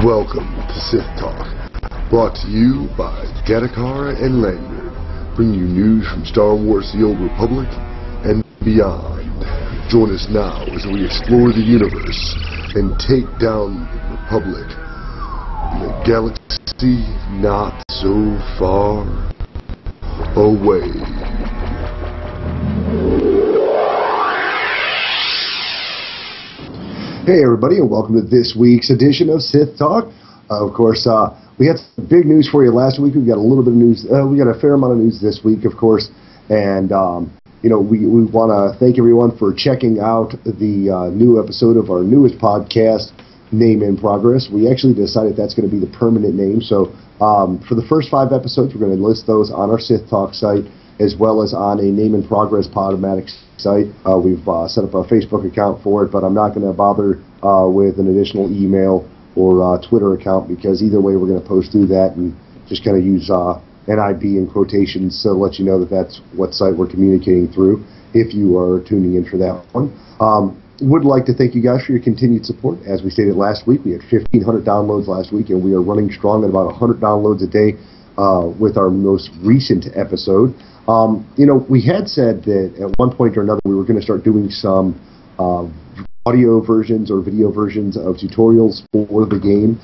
Welcome to SithTalk, brought to you by Gattacara and Lanyard, bringing you news from Star Wars The Old Republic and beyond. Join us now as we explore the universe and take down the Republic in a galaxy not so far away. Hey everybody, and welcome to this week's edition of Sith Talk. Of course, we had some big news for you last week. We've got a little bit of news. We got a fair amount of news this week, of course. And, we want to thank everyone for checking out the new episode of our newest podcast, Name in Progress. We actually decided that's going to be the permanent name. So for the first 5 episodes, we're going to list those on our Sith Talk site, as well as on a Name in Progress Podomatic site. We've set up a Facebook account for it, but I'm not going to bother with an additional email or Twitter account, because either way we're going to post through that and just kind of use NIB in quotations to let you know that that's what site we're communicating through if you are tuning in for that one. Would like to thank you guys for your continued support. As we stated last week, we had 1,500 downloads last week, and we are running strong at about 100 downloads a day with our most recent episode. We had said that at one point or another we were going to start doing some audio versions or video versions of tutorials for the game.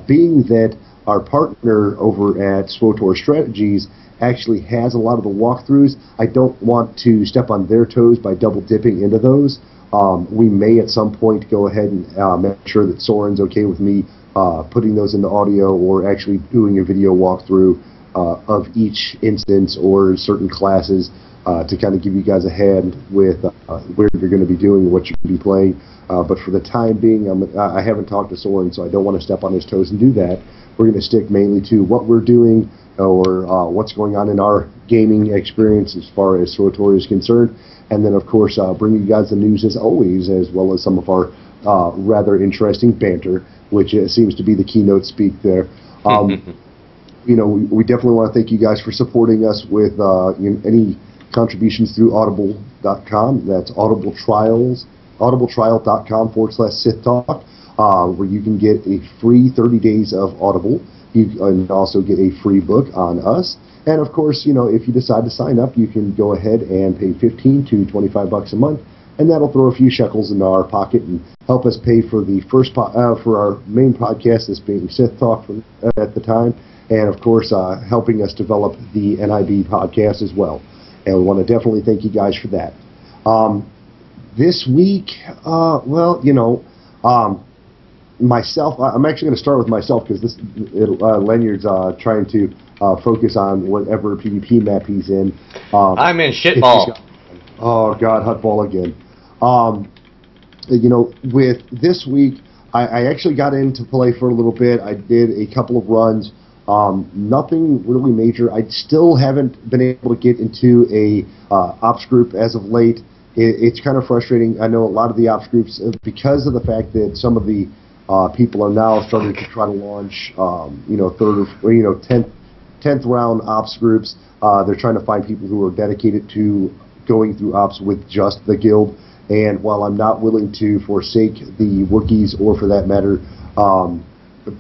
Being that our partner over at SWTOR Strategies actually has a lot of the walkthroughs, I don't want to step on their toes by double dipping into those. We may at some point go ahead and make sure that Soren's okay with me putting those into audio or actually doing a video walkthrough of each instance or certain classes to kind of give you guys a hand with where you're going to be doing, what you're going to be playing. But for the time being, I haven't talked to Soren, so I don't want to step on his toes and do that. We're going to stick mainly to what we're doing or what's going on in our gaming experience as far as SWTOR is concerned. And then, of course, bring you guys the news as always, as well as some of our rather interesting banter, which seems to be the keynote speak there. We definitely want to thank you guys for supporting us with any contributions through audible.com. That's audibletrial.com/SithTalk, where you can get a free 30 days of Audible. You can also get a free book on us. And of course, if you decide to sign up, you can go ahead and pay $15 to $25 a month, and that'll throw a few shekels in our pocket and help us pay for the first for our main podcast, this being Sith Talk at the time, and of course helping us develop the NIB podcast as well. And we want to definitely thank you guys for that. This week, myself, I'm actually going to start with myself because Lanyard's trying to focus on whatever PvP map he's in. I'm in shitball. Oh God, Huttball again. With this week, I actually got into play for a little bit. I did a couple of runs. Nothing really major. I still haven't been able to get into a ops group as of late. It's kind of frustrating. I know a lot of the ops groups, because of the fact that some of the people are now starting to try to launch, third or 10th round ops groups. They're trying to find people who are dedicated to going through ops with just the guild. And while I'm not willing to forsake the Wookiees or, for that matter,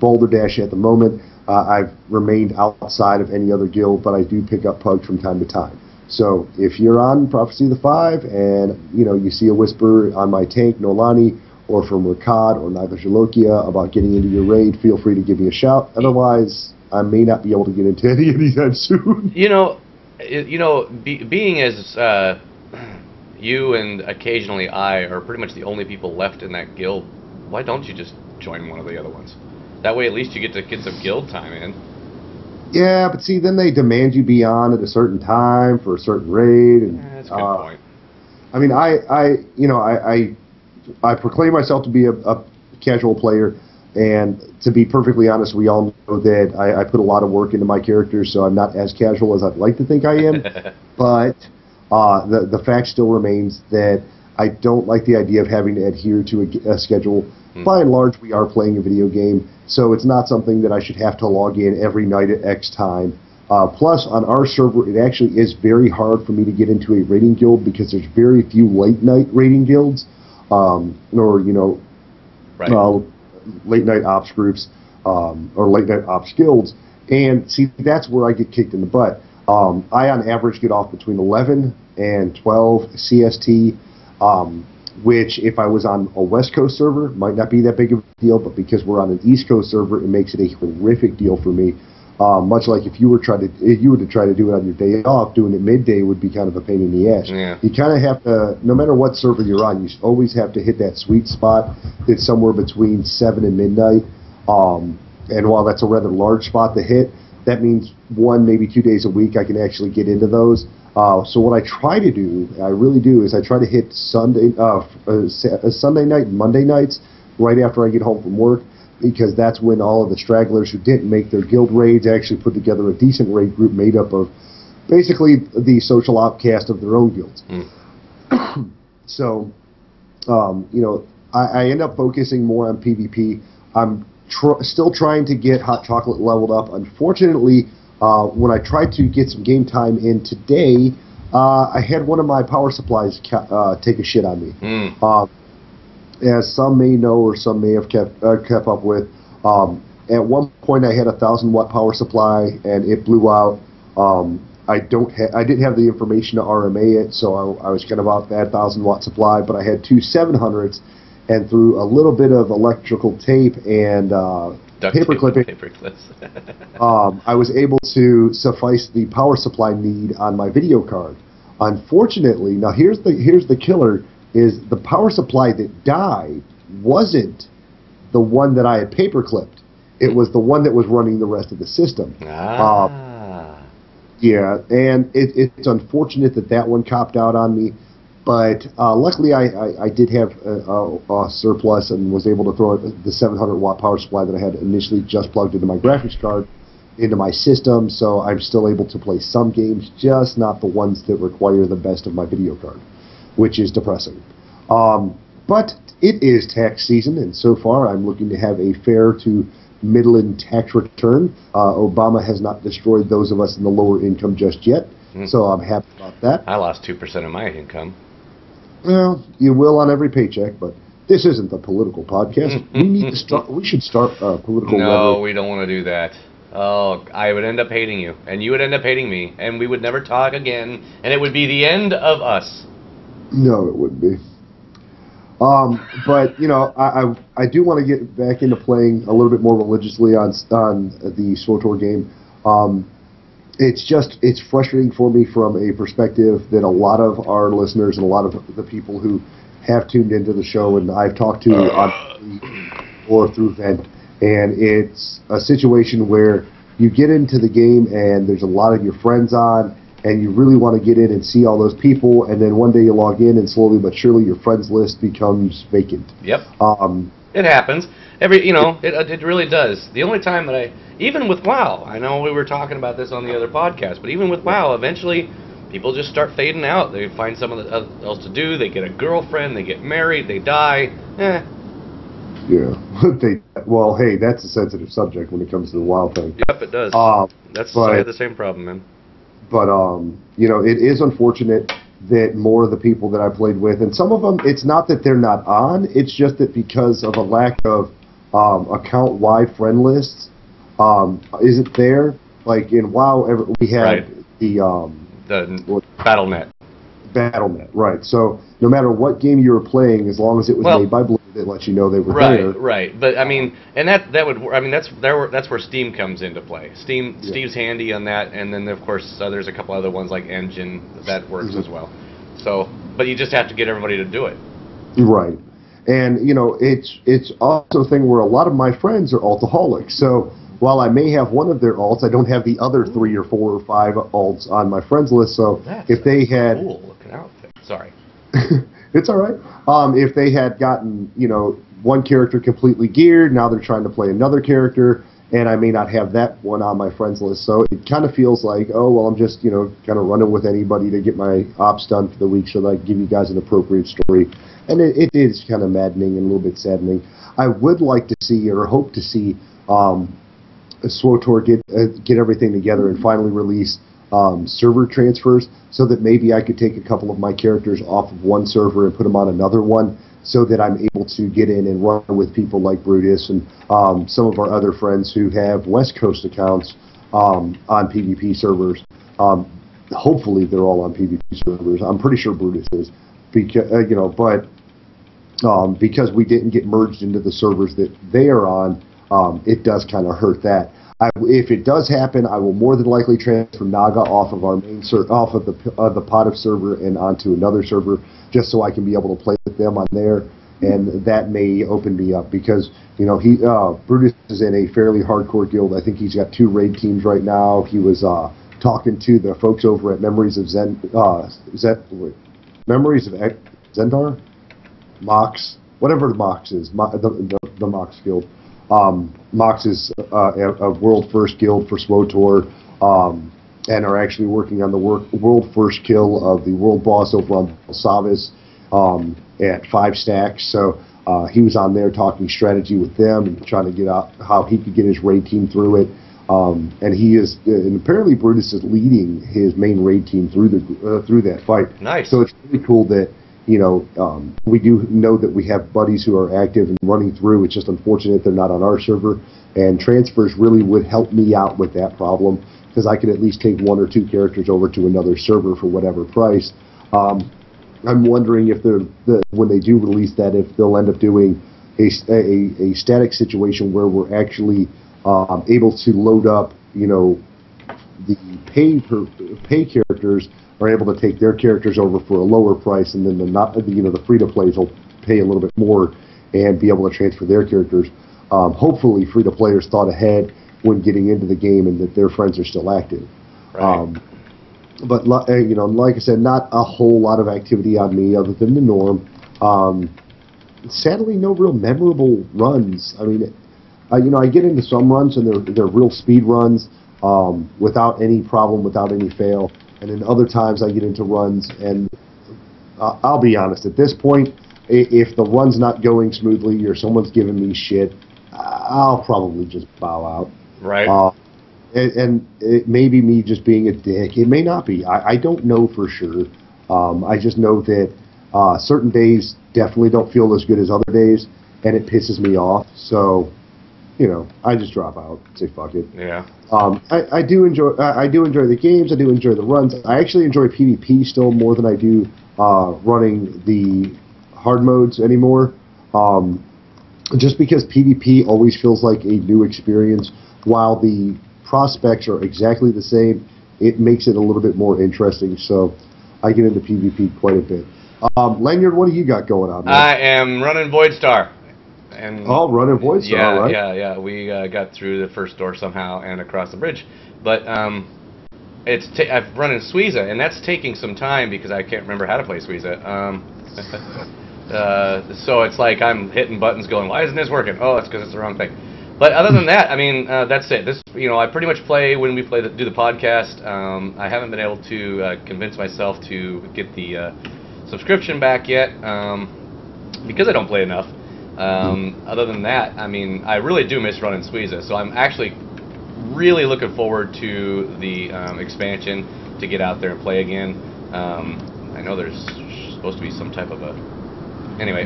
Boulder Dash at the moment, I've remained outside of any other guild, but I do pick up pugs from time to time. So if you're on Prophecy of the Five and you see a whisper on my tank, Nolani, or from Rakad or Neither Jalokia about getting into your raid, feel free to give me a shout. Otherwise, I may not be able to get into any anytime soon. Being as you and occasionally I are pretty much the only people left in that guild, why don't you just join one of the other ones? That way at least you get to get some guild time in. Yeah, but see, then they demand you be on at a certain time for a certain raid. And, that's a good point. I mean, I proclaim myself to be a casual player, and to be perfectly honest, we all know that I put a lot of work into my characters, so I'm not as casual as I'd like to think I am. But the fact still remains that I don't like the idea of having to adhere to a schedule. By and large, we are playing a video game, so it's not something that I should have to log in every night at X time. Plus, on our server, it actually is very hard for me to get into a raiding guild because there's very few late-night raiding guilds, late-night ops groups. or late night ops guilds. And see, that's where I get kicked in the butt. I, on average, get off between 11 and 12 CST, which, if I was on a West Coast server, might not be that big of a deal, but because we're on an East Coast server, it makes it a horrific deal for me. Much like if you were to try to do it on your day off, doing it midday would be kind of a pain in the ass. Yeah. You kind of have to, no matter what server you're on, you always have to hit that sweet spot that's somewhere between 7 and midnight. And while that's a rather large spot to hit, that means 1, maybe 2 days a week I can actually get into those. So what I try to do, I really do, is I try to hit Sunday night and Monday nights right after I get home from work, because that's when all of the stragglers who didn't make their guild raids actually put together a decent raid group made up of basically the social outcast of their own guilds. So, I end up focusing more on PvP. I'm still trying to get Hot Chocolate leveled up. Unfortunately, when I tried to get some game time in today, I had one of my power supplies take a shit on me. As some may know or some may have kept up with, at one point I had a 1,000-watt power supply and it blew out. I didn't have the information to RMA it, so I was kind of off that 1,000-watt supply, but I had 2 700s, and through a little bit of electrical tape and paper clipping, I was able to suffice the power supply need on my video card. Unfortunately, now here's the killer, is the power supply that died wasn't the one that I had paper clipped. It was the one that was running the rest of the system. Yeah, and it's unfortunate that one copped out on me, but luckily I did have a surplus and was able to throw the 700-watt power supply that I had initially just plugged into my graphics card into my system, so I'm still able to play some games, just not the ones that require the best of my video card, which is depressing. But it is tax season, and so far I'm looking to have a fair to middling tax return. Obama has not destroyed those of us in the lower income just yet, so I'm happy about that. I lost 2% of my income. Well, you will on every paycheck, but this isn't the political podcast. We should start political. No, we don't want to do that. Oh, I would end up hating you, and you would end up hating me, and we would never talk again, and it would be the end of us. No, it wouldn't be. But I do want to get back into playing a little bit more religiously on the SWTOR game. It's frustrating for me from a perspective that a lot of our listeners and a lot of the people who have tuned into the show and I've talked to on or through Vent, and it's a situation where you get into the game and there's a lot of your friends on, and you really want to get in and see all those people, and then one day you log in and slowly but surely your friends list becomes vacant. Yep. It happens. It really does. The only time that even with WoW, I know we were talking about this on the other podcast, but even with WoW, eventually people just start fading out. They find something else to do, they get a girlfriend, they get married, they die. Yeah. Well, hey, that's a sensitive subject when it comes to the WoW thing. Yep, it does. I had the same problem, man. But, it is unfortunate that more of the people that I played with, and some of them, it's not that they're not on, it's just that because of a lack of account-wide friend lists, isn't there. Like in WoW, we had the BattleNet. BattleNet, right. So no matter what game you were playing, as long as it was made by Blizzard, it lets you know they were there. Right. But I mean, and that's where Steam comes into play. Steam's handy on that, and then of course there's a couple other ones like Engine that works as well. So, but you just have to get everybody to do it. Right. And it's also a thing where a lot of my friends are altaholics. So while I may have one of their alts, I don't have the other 3 or 4 or 5 alts on my friends list. So if they had cool looking outfit. Sorry. It's all right. If they had gotten, one character completely geared, now they're trying to play another character, and I may not have that one on my friends list. So it kind of feels like, oh, well, I'm just, kind of running with anybody to get my ops done for the week so that I can give you guys an appropriate story. And it is kind of maddening and a little bit saddening. I would like to see, or hope to see, SWTOR get everything together and finally release server transfers, so that maybe I could take a couple of my characters off of one server and put them on another one, so that I'm able to get in and run with people like Brutus and some of our other friends who have West Coast accounts on PvP servers. Hopefully they're all on PvP servers. I'm pretty sure Brutus is, because because we didn't get merged into the servers that they are on, it does kind of hurt that. If it does happen, I will more than likely transfer Naga off of our main off of the pot of server and onto another server, just so I can be able to play with them on there, and that may open me up, because Brutus is in a fairly hardcore guild. I think he's got 2 raid teams right now. He was talking to the folks over at Memories of Zendar, Mox, whatever the Mox is, the Mox guild. Mox is a world first guild for SWTOR, and are actually working on the world first kill of the world boss over on Savis at 5 stacks. So he was on there talking strategy with them and trying to get out how he could get his raid team through it. And he is, and apparently Brutus is leading his main raid team through that fight. Nice. So it's really cool that we do know that we have buddies who are active and running through. It's just unfortunate they're not on our server, and transfers really would help me out with that problem, because I could at least take 1 or 2 characters over to another server for whatever price. I'm wondering if when they do release that, if they'll end up doing a static situation where we're actually able to load up, the pay characters are able to take their characters over for a lower price, and then the free-to-plays will pay a little bit more and be able to transfer their characters. Hopefully, free-to-players thought ahead when getting into the game, and that their friends are still active. Right. But like I said, not a whole lot of activity on me other than the norm. Sadly, no real memorable runs. I mean, I get into some runs, and they're real speed runs without any problem, without any fail. And then other times I get into runs, and I'll be honest, at this point, if the run's not going smoothly or someone's giving me shit, I'll probably just bow out. Right. And it may be me just being a dick. It may not be. I don't know for sure. I just know that certain days definitely don't feel as good as other days, and it pisses me off. So, I just drop out, say fuck it. Yeah. I do enjoy the games. I do enjoy the runs. I actually enjoy PvP still more than I do running the hard modes anymore. Just because PvP always feels like a new experience, while the prospects are exactly the same, it makes it a little bit more interesting. So I get into PvP quite a bit. Lanyard, what do you got going on, man? I am running Void Star. And running Void Star, yeah, right? Yeah. We got through the first door somehow and across the bridge. But I've run in Suiza, and that's taking some time because I can't remember how to play Suiza. So it's like I'm hitting buttons going, why isn't this working? Oh, it's because it's the wrong thing. But other than that, I mean, that's it. This, I pretty much play when we do the podcast. I haven't been able to convince myself to get the subscription back yet because I don't play enough. Other than that, I mean, I really do miss running Suiza, so I'm actually really looking forward to the expansion to get out there and play again. I know there's supposed to be some type of a... Anyway,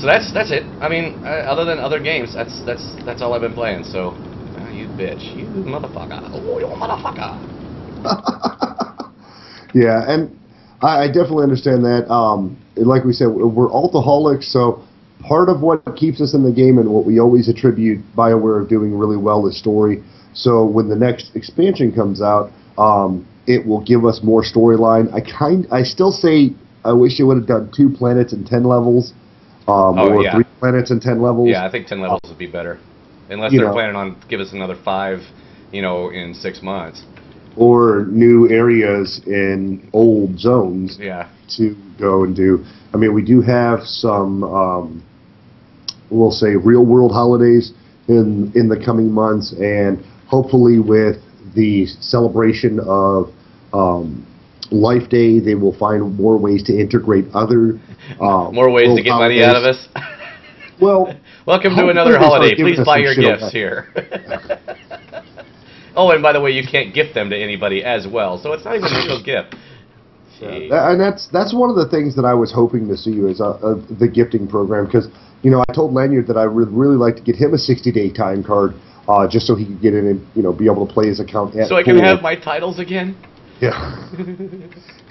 so that's it. I mean, other than other games, that's all I've been playing. So, you bitch, you motherfucker, oh, you motherfucker. Yeah, and I definitely understand that. Like we said, we're altaholics, so part of what keeps us in the game and what we always attribute BioWare of doing really well is story. So when the next expansion comes out, it will give us more storyline. I still say I wish they would have done 2 planets and 10 levels, or 3 planets and 10 levels. Yeah, I think 10 levels would be better, unless they're planning on give us another 5, in 6 months. Or new areas in old zones. Yeah. To go and do. I mean, we do have some, we'll say, real-world holidays in the coming months, and hopefully with the celebration of Life Day, they will find more ways to integrate other more ways to get money out of us. Well, welcome to another holiday. Please buy your gifts here. Oh, and by the way, you can't gift them to anybody as well, so it's not even a real gift. Yeah. And that's one of the things that I was hoping to see is the gifting program, because I told Lanyard that I would really like to get him a 60-day time card, just so he could get in and be able to play his account at so I can have my titles again. Yeah.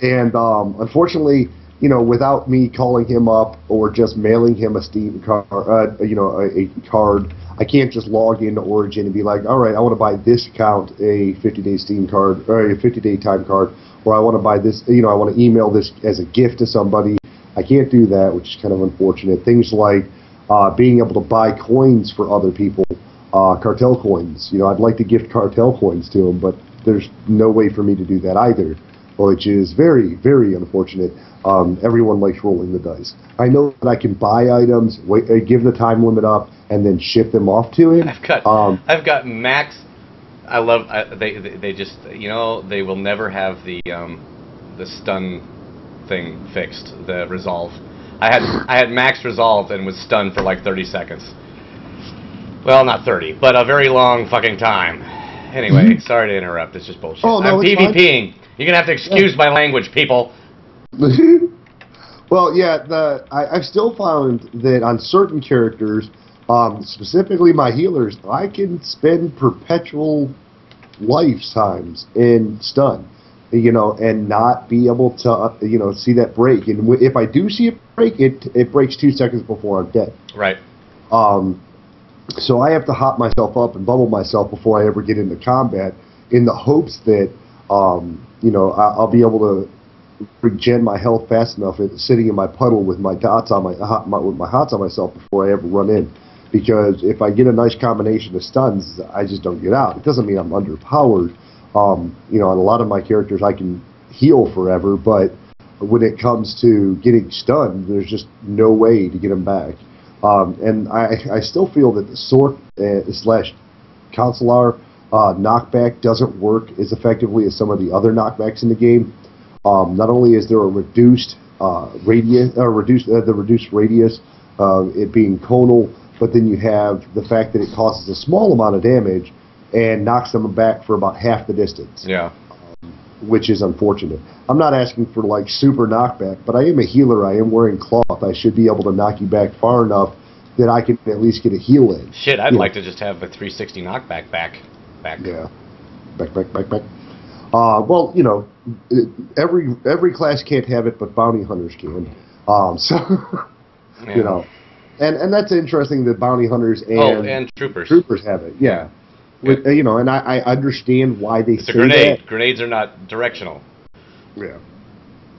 And unfortunately, without me calling him up or just mailing him a Steam card, a card, I can't just log into Origin and be like, all right, I want to buy this account a 50-day Steam card or a 50-day time card, or I want to buy this, I want to email this as a gift to somebody. I can't do that, which is kind of unfortunate. Things like being able to buy coins for other people, cartel coins. I'd like to gift cartel coins to them, but there's no way for me to do that either, which is very, very unfortunate. Everyone likes rolling the dice. I know that I can buy items, give the time limit up, and then ship them off to him. I've got Max. They just they will never have the stun thing fixed, the resolve. I had Max resolved and was stunned for like 30 seconds. Well, not 30, but a very long fucking time. Anyway, sorry to interrupt. It's just bullshit. Oh, no, I'm PvPing. You're gonna have to excuse my language, people. Well, yeah, I've still found that on certain characters, specifically my healers, I can spend perpetual lifetimes in stun, and not be able to, see that break. And if I do see it break, it breaks 2 seconds before I'm dead. Right. So I have to hop myself up and bubble myself before I ever get into combat, in the hopes that, I'll be able to regen my health fast enough sitting in my puddle with my dots on with my hots on myself before I ever run in. Because if I get a nice combination of stuns, I just don't get out. It doesn't mean I'm underpowered. On a lot of my characters, I can heal forever, but when it comes to getting stunned, there's just no way to get them back. And I still feel that the Sork / Consular knockback doesn't work as effectively as some of the other knockbacks in the game. Not only is there a reduced radius, the reduced radius, it being conal, but then you have the fact that it causes a small amount of damage and knocks them back for about half the distance. Yeah. Which is unfortunate. I'm not asking for like super knockback, but I am a healer. I am wearing cloth. I should be able to knock you back far enough that I can at least get a heal in. Shit, I'd like to just have a 360 knockback back. Yeah. Back. Well, every class can't have it, but bounty hunters can. Yeah. And that's interesting that bounty hunters and troopers have it. Yeah. With, and I understand why they say a grenade. that. Grenades are not directional. Yeah.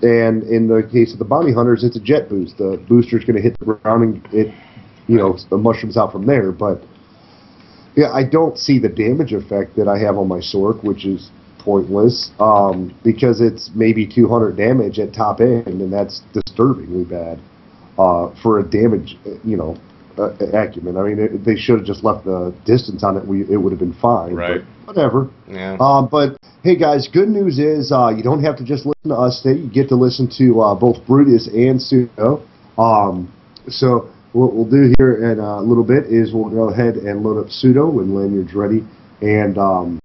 And in the case of the bounty hunters, it's a jet boost. The booster's going to hit the ground and it, the mushrooms out from there. But yeah, I don't see the damage effect that I have on my Sork, which is pointless, because it's maybe 200 damage at top end, and that's disturbingly bad for a damage, acumen. I mean, they should have just left the distance on it. It would have been fine. Right. But whatever. Yeah. But hey, guys, good news is you don't have to just listen to us today. You get to listen to both Brutus and Pseudo. So what we'll do here in a little bit is we'll go ahead and load up Pseudo when Lanyard's ready, and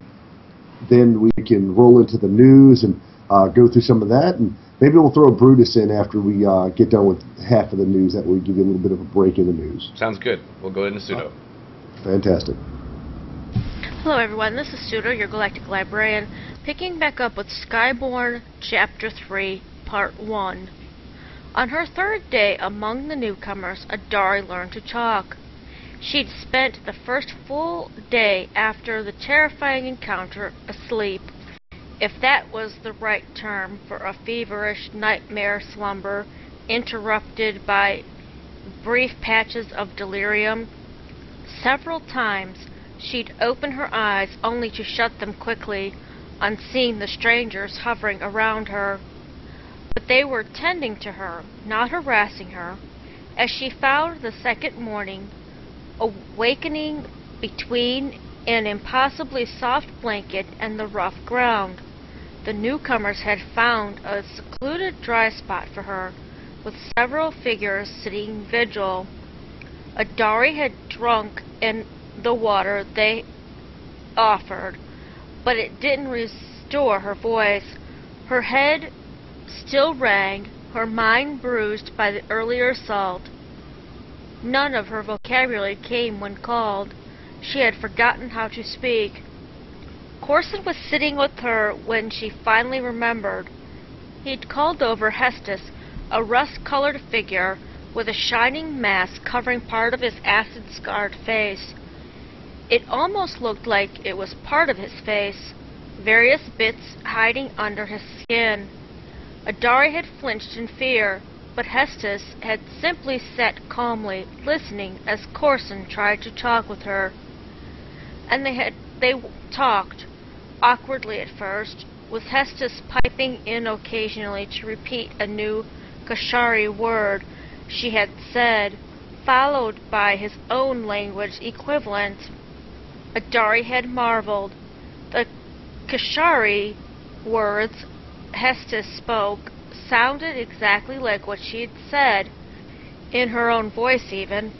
then we can roll into the news and go through some of that, and maybe we'll throw Brutus in after we get done with half of the news. That will give you a little bit of a break in the news. Sounds good. We'll go into Pseudo. Fantastic. Hello everyone, this is Pseudo, your Galactic Librarian, picking back up with Skyborn Chapter 3, Part 1. On her third day among the newcomers, Adari learned to talk. She'd spent the first full day after the terrifying encounter asleep, if that was the right term for a feverish nightmare slumber interrupted by brief patches of delirium. Several times she'd open her eyes only to shut them quickly on seeing the strangers hovering around her. But they were tending to her, not harassing her, as she found the second morning awakening between an impossibly soft blanket and the rough ground. The newcomers had found a secluded dry spot for her, with several figures sitting vigil. Adari had drunk in the water they offered, but it didn't restore her voice. Her head still rang, her mind bruised by the earlier assault. None of her vocabulary came when called. She had forgotten how to speak. Corson was sitting with her when she finally remembered. He'd called over Hestus, a rust-colored figure with a shining mask covering part of his acid-scarred face. It almost looked like it was part of his face, various bits hiding under his skin. Adari had flinched in fear, but Hestus had simply sat calmly, listening as Corson tried to talk with her. And they talked, awkwardly at first, with Hestus piping in occasionally to repeat a new Kashari word she had said, followed by his own language equivalent. Adari had marveled. The Kashari words Hestus spoke sounded exactly like what she had said, in her own voice even.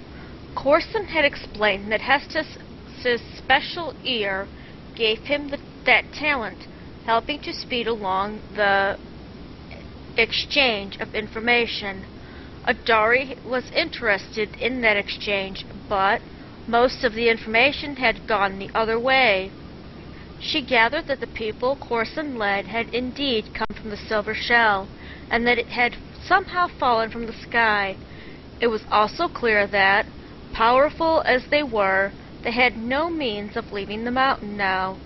Corson had explained that Hestus's special ear gave him that talent, helping to speed along the exchange of information. Adari was interested in that exchange, but most of the information had gone the other way. She gathered that the people Corson led had indeed come from the Silver Shell, and that it had somehow fallen from the sky. It was also clear that, powerful as they were, they had no means of leaving the mountain now,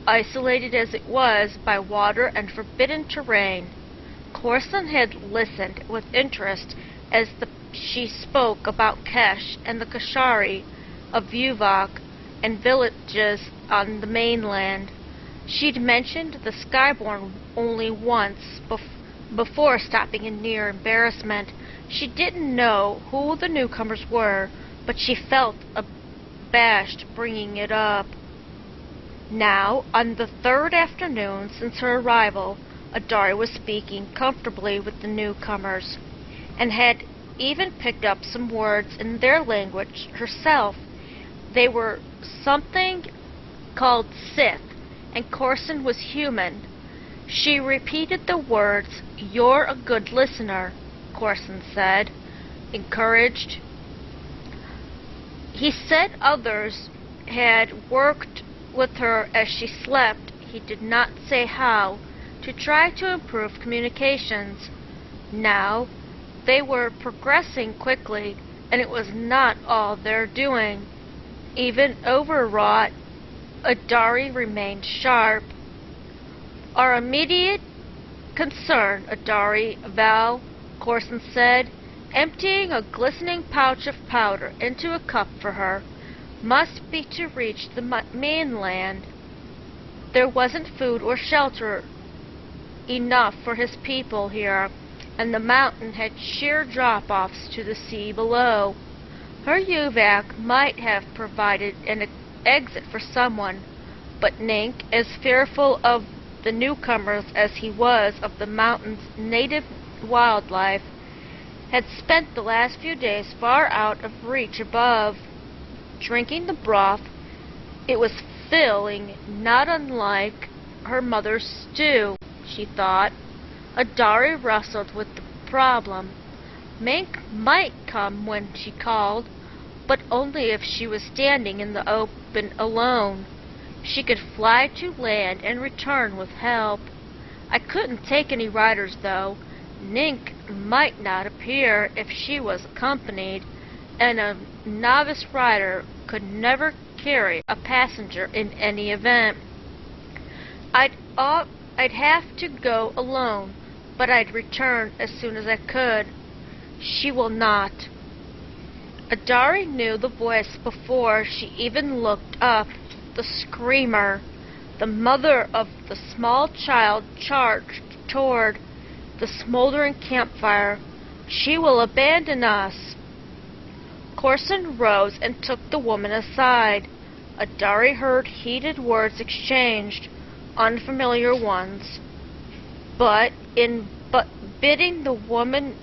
isolated as it was by water and forbidden terrain. Corson had listened with interest as she spoke about Kesh and the Kashari of Yuvok and villages on the mainland. She'd mentioned the Skyborn only once before stopping in near embarrassment. She didn't know who the newcomers were, but she felt abashed bringing it up. Now, on the third afternoon since her arrival, Adari was speaking comfortably with the newcomers, and had even picked up some words in their language herself. They were something called Sith, and Corson was human. She repeated the words, "You're a good listener," Corson said, encouraged. He said others had worked with her as she slept. He did not say how, to try to improve communications. Now, they were progressing quickly, and it was not all their doing. Even overwrought, Adari remained sharp. "Our immediate concern, Adari Val," Corson said, emptying a glistening pouch of powder into a cup for her, "must be to reach the mainland. There wasn't food or shelter enough for his people here, and the mountain had sheer drop-offs to the sea below. Her Yuvok might have provided an exit for someone, but Nink, as fearful of the newcomers as he was of the mountain's native wildlife, had spent the last few days far out of reach above, drinking the broth. It was filling, not unlike her mother's stew, she thought. Adari wrestled with the problem. Mink might come when she called, but only if she was standing in the open alone. She could fly to land and return with help. I couldn't take any riders, though. Nink might not appear if she was accompanied, and a novice rider could never carry a passenger in any event. I'd have to go alone, but I'd return as soon as I could. She will not." Adari knew the voice before she even looked up. The screamer, the mother of the small child, charged toward the smoldering campfire. "She will abandon us." Corson rose and took the woman aside. Adari heard heated words exchanged, unfamiliar ones. But in bidding the woman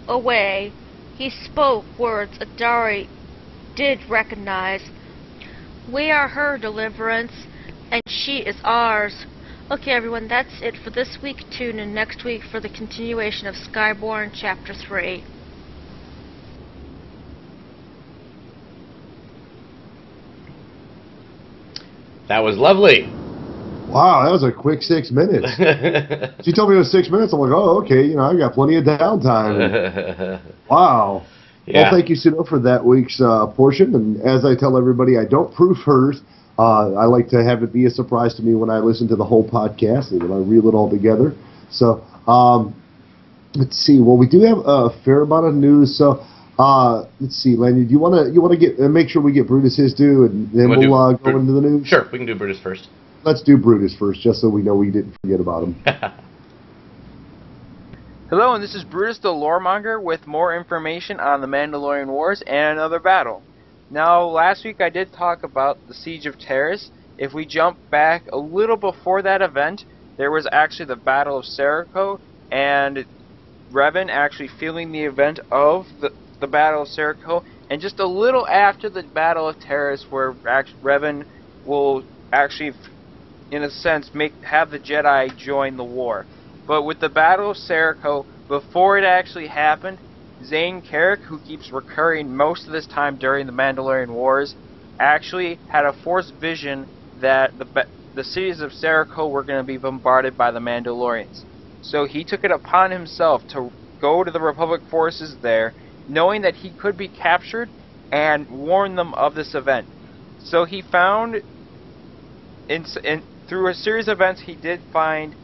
away, he spoke words Adari did recognize. "We are her deliverance, and she is ours. Okay, everyone, that's it for this week. Tune in next week for the continuation of Skyborn Chapter 3. That was lovely. Wow, that was a quick 6 minutes. She told me it was 6 minutes. I'm like, oh, okay, you know, I got plenty of downtime. Wow. Yeah. Well, thank you, Sudo, for that week's portion. And as I tell everybody, I don't proof hers. I like to have it be a surprise to me when I listen to the whole podcast and when I reel it all together. So, let's see. Well, we do have a fair amount of news. So, let's see, Lanyard, you want to get make sure we get Brutus his due, and then we'll go into the news. Sure, we can do Brutus first. Let's do Brutus first, just so we know we didn't forget about him. Hello, and this is Brutus the Loremonger with more information on the Mandalorian Wars and another battle. Now, last week I did talk about the Siege of Terrace. If we jump back a little before that event, there was actually the Battle of Serico, and Revan actually feeling the event of the Battle of Serico, and just a little after the Battle of Terrace, where Revan will actually, in a sense, have the Jedi join the war. But with the Battle of Serico, before it actually happened, Zane Carrick, who keeps recurring most of this time during the Mandalorian Wars, actually had a forced vision that the cities of Serico were going to be bombarded by the Mandalorians. So he took it upon himself to go to the Republic forces there, knowing that he could be captured, and warn them of this event. So he found, through a series of events, he did find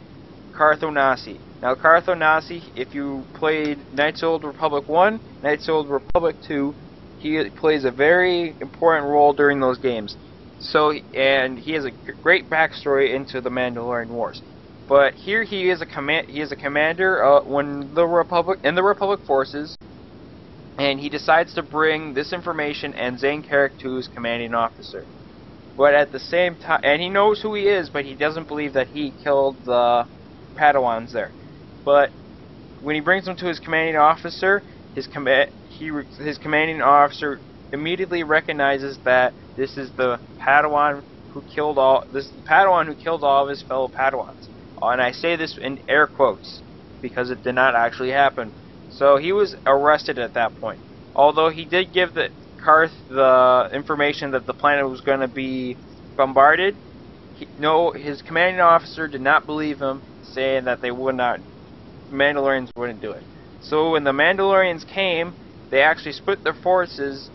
Cartho Nasi. Now, Cartho Nasi, if you played Knights of the Old Republic 1, Knights of the Old Republic 2, he plays a very important role during those games. So, and he has a great backstory into the Mandalorian Wars. But here he is a commander in the Republic forces, and he decides to bring this information and Zane Carrick to his commanding officer. But at the same time, and he knows who he is, but he doesn't believe that he killed the Padawans there. But when he brings him to his commanding officer, his commanding officer immediately recognizes that this is the Padawan who killed all of his fellow Padawans. And I say this in air quotes because it did not actually happen. So he was arrested at that point. Although he did give the Carth the information that the planet was going to be bombarded, his commanding officer did not believe him, saying that Mandalorians wouldn't do it. So when the Mandalorians came, they actually split their forces,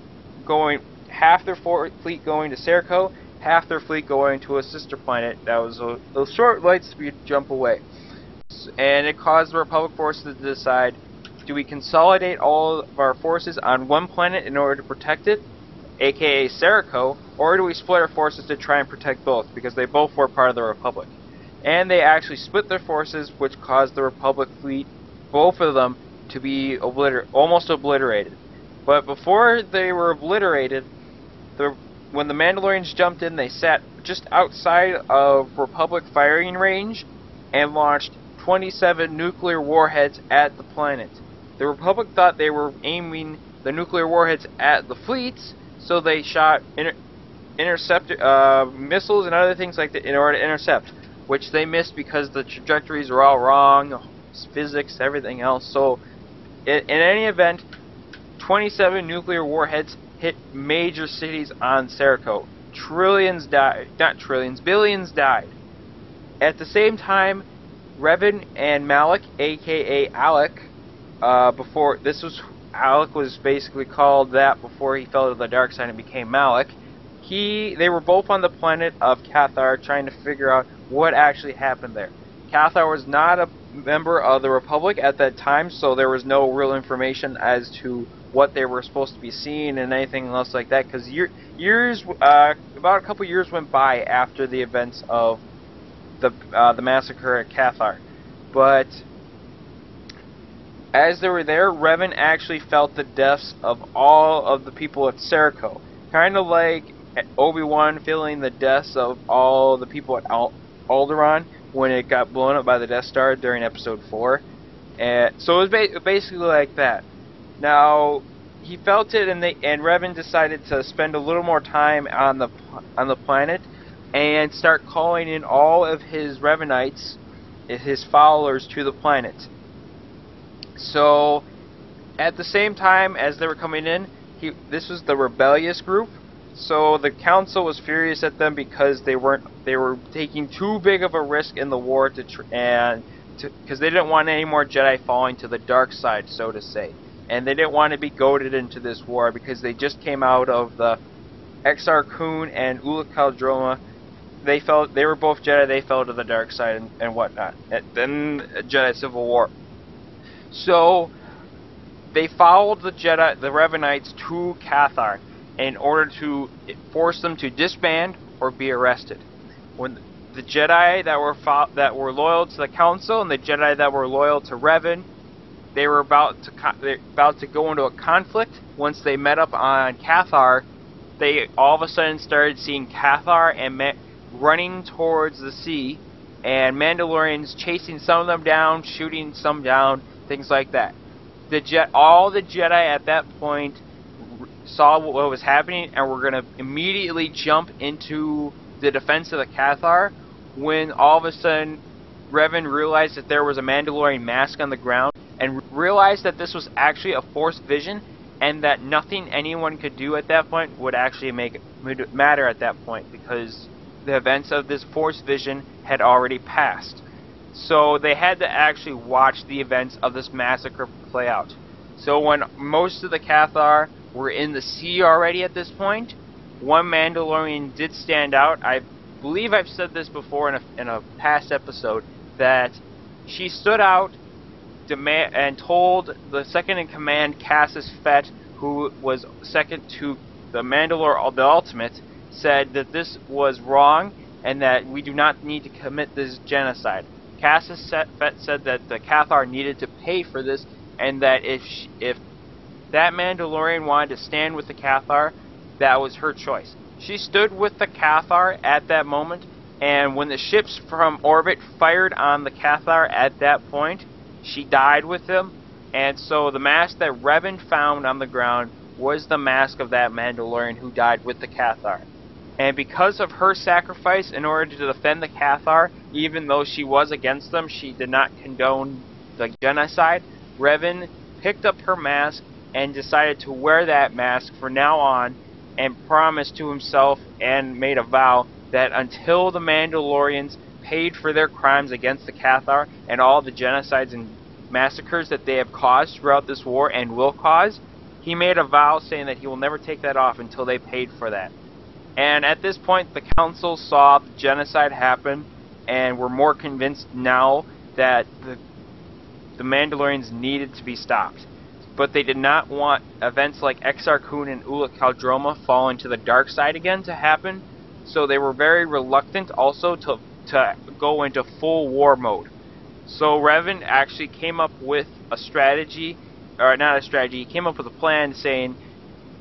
half their fleet going to Serico, half their fleet going to a sister planet that was a short light speed jump away. And it caused the Republic forces to decide, do we consolidate all of our forces on one planet in order to protect it, aka Serico, or do we split our forces to try and protect both, because they both were part of the Republic? And they actually split their forces, which caused the Republic fleet, both of them, to be almost obliterated. But before they were obliterated, when the Mandalorians jumped in, they sat just outside of Republic firing range and launched 27 nuclear warheads at the planet. The Republic thought they were aiming the nuclear warheads at the fleets, so they shot missiles and other things like that in order to intercept, which they missed because the trajectories were all wrong, physics, everything else. So, in any event, 27 nuclear warheads hit major cities on Serico. Billions died. At the same time, Revan and Malak, aka Alec, Alec was basically called that before he fell to the dark side and became Malak. They were both on the planet of Cathar trying to figure out what actually happened there. Cathar was not a member of the Republic at that time, so there was no real information as to what they were supposed to be seeing and anything else like that, because about a couple years went by after the events of the massacre at Cathar. But as they were there, Revan actually felt the deaths of all of the people at Serico, kind of like Obi-Wan feeling the deaths of all the people at Alderaan when it got blown up by the Death Star during Episode 4. And so it was basically like that. Now, he felt it, and Revan decided to spend a little more time on the planet, and start calling in all of his Revenites, his followers, to the planet. So, at the same time as they were coming in, this was the rebellious group. So the council was furious at them because they were taking too big of a risk in the war because they didn't want any more Jedi falling to the dark side, so to say, and they didn't want to be goaded into this war because they just came out of the Exar Kun and Ula Caldroma. They were both Jedi. They fell to the dark side and whatnot. And then Jedi Civil War. So they followed the Revenites to Cathar in order to force them to disband or be arrested. When the Jedi that were loyal to the Council and the Jedi that were loyal to Revan, they were about to go into a conflict. Once they met up on Cathar, they all of a sudden started seeing Cathar and running towards the sea, and Mandalorians chasing some of them down, shooting some down, things like that. All the Jedi at that point saw what was happening and were going to immediately jump into the defense of the Cathar when all of a sudden Revan realized that there was a Mandalorian mask on the ground and realized that this was actually a Force vision and that nothing anyone could do at that point would actually matter at that point because the events of this Force vision had already passed. So they had to actually watch the events of this massacre play out. So when most of the Cathar were in the sea already at this point, one Mandalorian did stand out. I believe I've said this before in a past episode, that she stood out and told the second-in-command Cassius Fett, who was second to the Mandalore the Ultimate, said that this was wrong and that we do not need to commit this genocide. Cassius Fett said that the Cathar needed to pay for this, and that if that Mandalorian wanted to stand with the Cathar, that was her choice. She stood with the Cathar at that moment, and when the ships from orbit fired on the Cathar at that point, she died with them, and so the mask that Revan found on the ground was the mask of that Mandalorian who died with the Cathar. And because of her sacrifice in order to defend the Cathar, even though she was against them, she did not condone the genocide. Revan picked up her mask and decided to wear that mask from now on, and promised to himself and made a vow that until the Mandalorians paid for their crimes against the Cathar and all the genocides and massacres that they have caused throughout this war and will cause, he made a vow saying that he will never take that off until they paid for that. And at this point, the Council saw the genocide happen and were more convinced now that the Mandalorians needed to be stopped. But they did not want events like Exar Kun and Ula Caldroma falling to the dark side again to happen, so they were very reluctant also to go into full war mode. So Revan actually came up with a strategy, or not a strategy, he came up with a plan saying,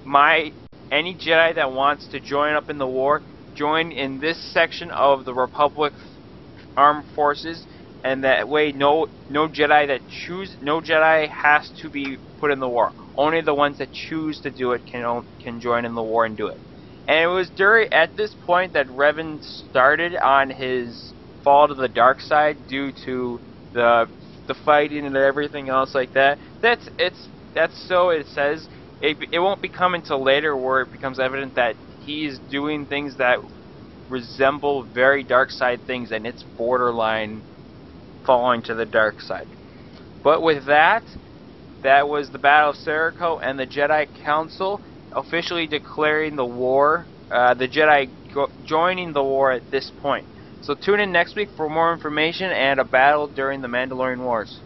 any Jedi that wants to join up in the war, join in this section of the Republic Armed Forces, and that way no Jedi has to be put in the war. Only the ones that choose to do it can join in the war and do it. And it was at this point that Revan started on his fall to the dark side due to the fighting and everything else like that. That's so it says. It won't become until later where it becomes evident that he's doing things that resemble very dark side things, and it's borderline falling to the dark side. But with that was the Battle of Serico and the Jedi Council officially declaring the war, the Jedi joining the war at this point. So tune in next week for more information and a battle during the Mandalorian Wars.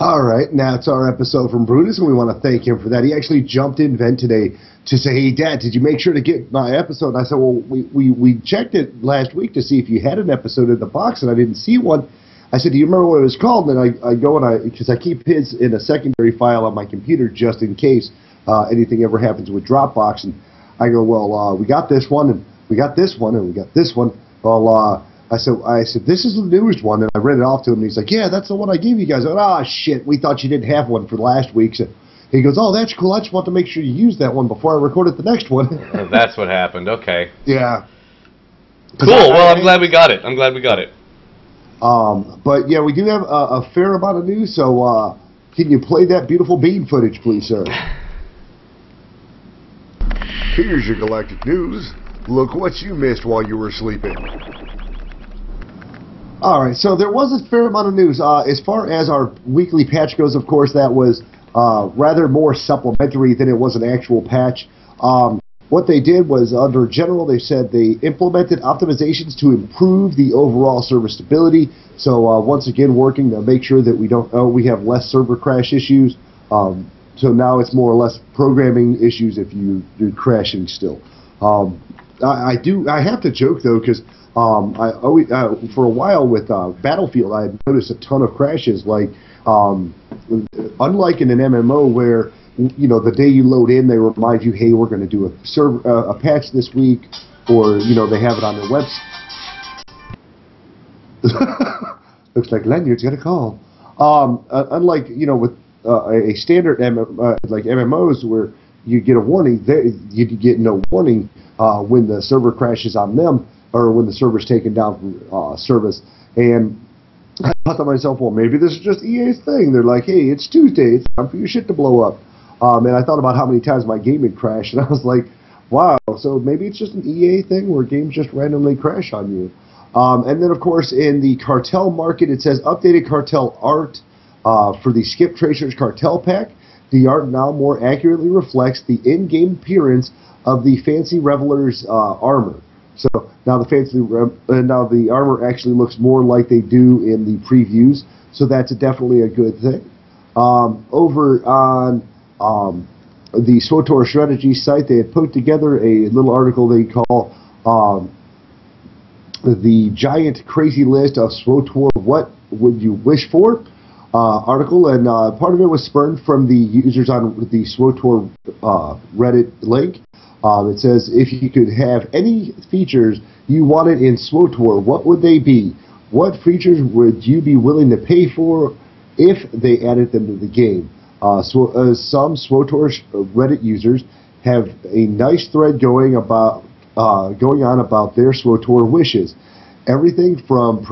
Alright, now it's our episode from Brutus, and we want to thank him for that. He actually jumped in Vent today to say, hey, Dad, did you make sure to get my episode? And I said, well, we checked it last week to see if you had an episode in the box, and I didn't see one. I said, do you remember what it was called? And then I go and because I keep his in a secondary file on my computer just in case anything ever happens with Dropbox. And I go, well, we got this one, and we got this one, and we got this one. Well, I said, this is the newest one, and I read it off to him, and he's like, yeah, that's the one I gave you guys. I went, oh, shit, we thought you didn't have one for last week. So He goes, oh, that's cool. I just want to make sure you use that one before I recorded the next one. That's what happened. Okay. Yeah. Cool. Well, I'm glad we got it. I'm glad we got it. But yeah, we do have a fair amount of news, so can you play that beautiful bean footage, please, sir? Here's your Galactic news. Look what you missed while you were sleeping. Alright, so there was a fair amount of news. As far as our weekly patch goes, of course, that was rather more supplementary than it was an actual patch. What they did was, under general, they said they implemented optimizations to improve the overall server stability. So once again, working to make sure that we have less server crash issues. So now it's more or less programming issues if you're crashing still. I have to joke though, because I always for a while with Battlefield, I had noticed a ton of crashes. Like unlike in an MMO where the day you load in, they remind you, hey, we're going to do a patch this week, or they have it on their website. Looks like Lanyard's got a call. Unlike with a standard like MMOs where you get a warning, you get no warning when the server crashes on them or when the server's taken down from service. And I thought to myself, well, maybe this is just EA's thing. They're like, hey, it's Tuesday, it's time for your shit to blow up. And I thought about how many times my game had crashed, and I was like, wow, so maybe it's just an EA thing where games just randomly crash on you. And then, of course, in the cartel market, it says updated cartel art for the Skip Tracers cartel pack. The art now more accurately reflects the in-game appearance of the Fancy Revelers armor. So now the armor actually looks more like they do in the previews, so that's definitely a good thing. Over on the SWTOR strategy site, they had put together a little article they call the Giant Crazy List of SWTOR What Would You Wish For article, and part of it was spurned from the users on the SWTOR Reddit link. It says, if you could have any features you wanted in SWTOR, what would they be? What features would you be willing to pay for if they added them to the game? Some SWTOR Reddit users have a nice thread going on about their SWTOR wishes. Everything from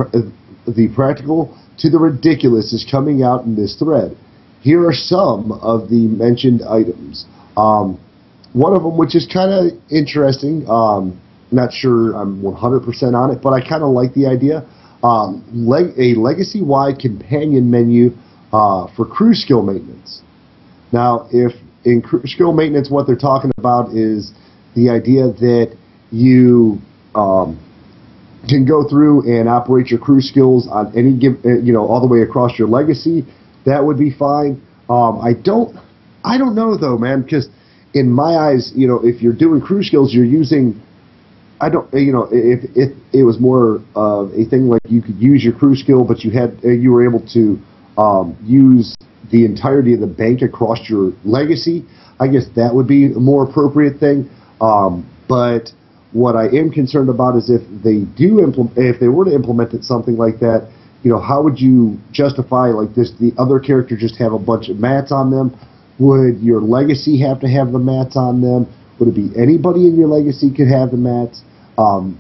the practical to the ridiculous is coming out in this thread. Here are some of the mentioned items. One of them, which is kind of interesting, not sure I'm 100% on it, but I kind of like the idea. A legacy-wide companion menu for crew skill maintenance. Now, if in crew skill maintenance what they're talking about is the idea that you can go through and operate your crew skills on any given, all the way across your legacy, that would be fine. I don't know though, man, because in my eyes, if you're doing crew skills, you're using. If it was more of a thing like you could use your crew skill, but you were able to use the entirety of the bank across your legacy, I guess that would be a more appropriate thing. But what I am concerned about is if they were to implement something like that, how would you justify like this? The other character just have a bunch of mats on them. Would your legacy have to have the mats on them? Would it be anybody in your legacy could have the mats? And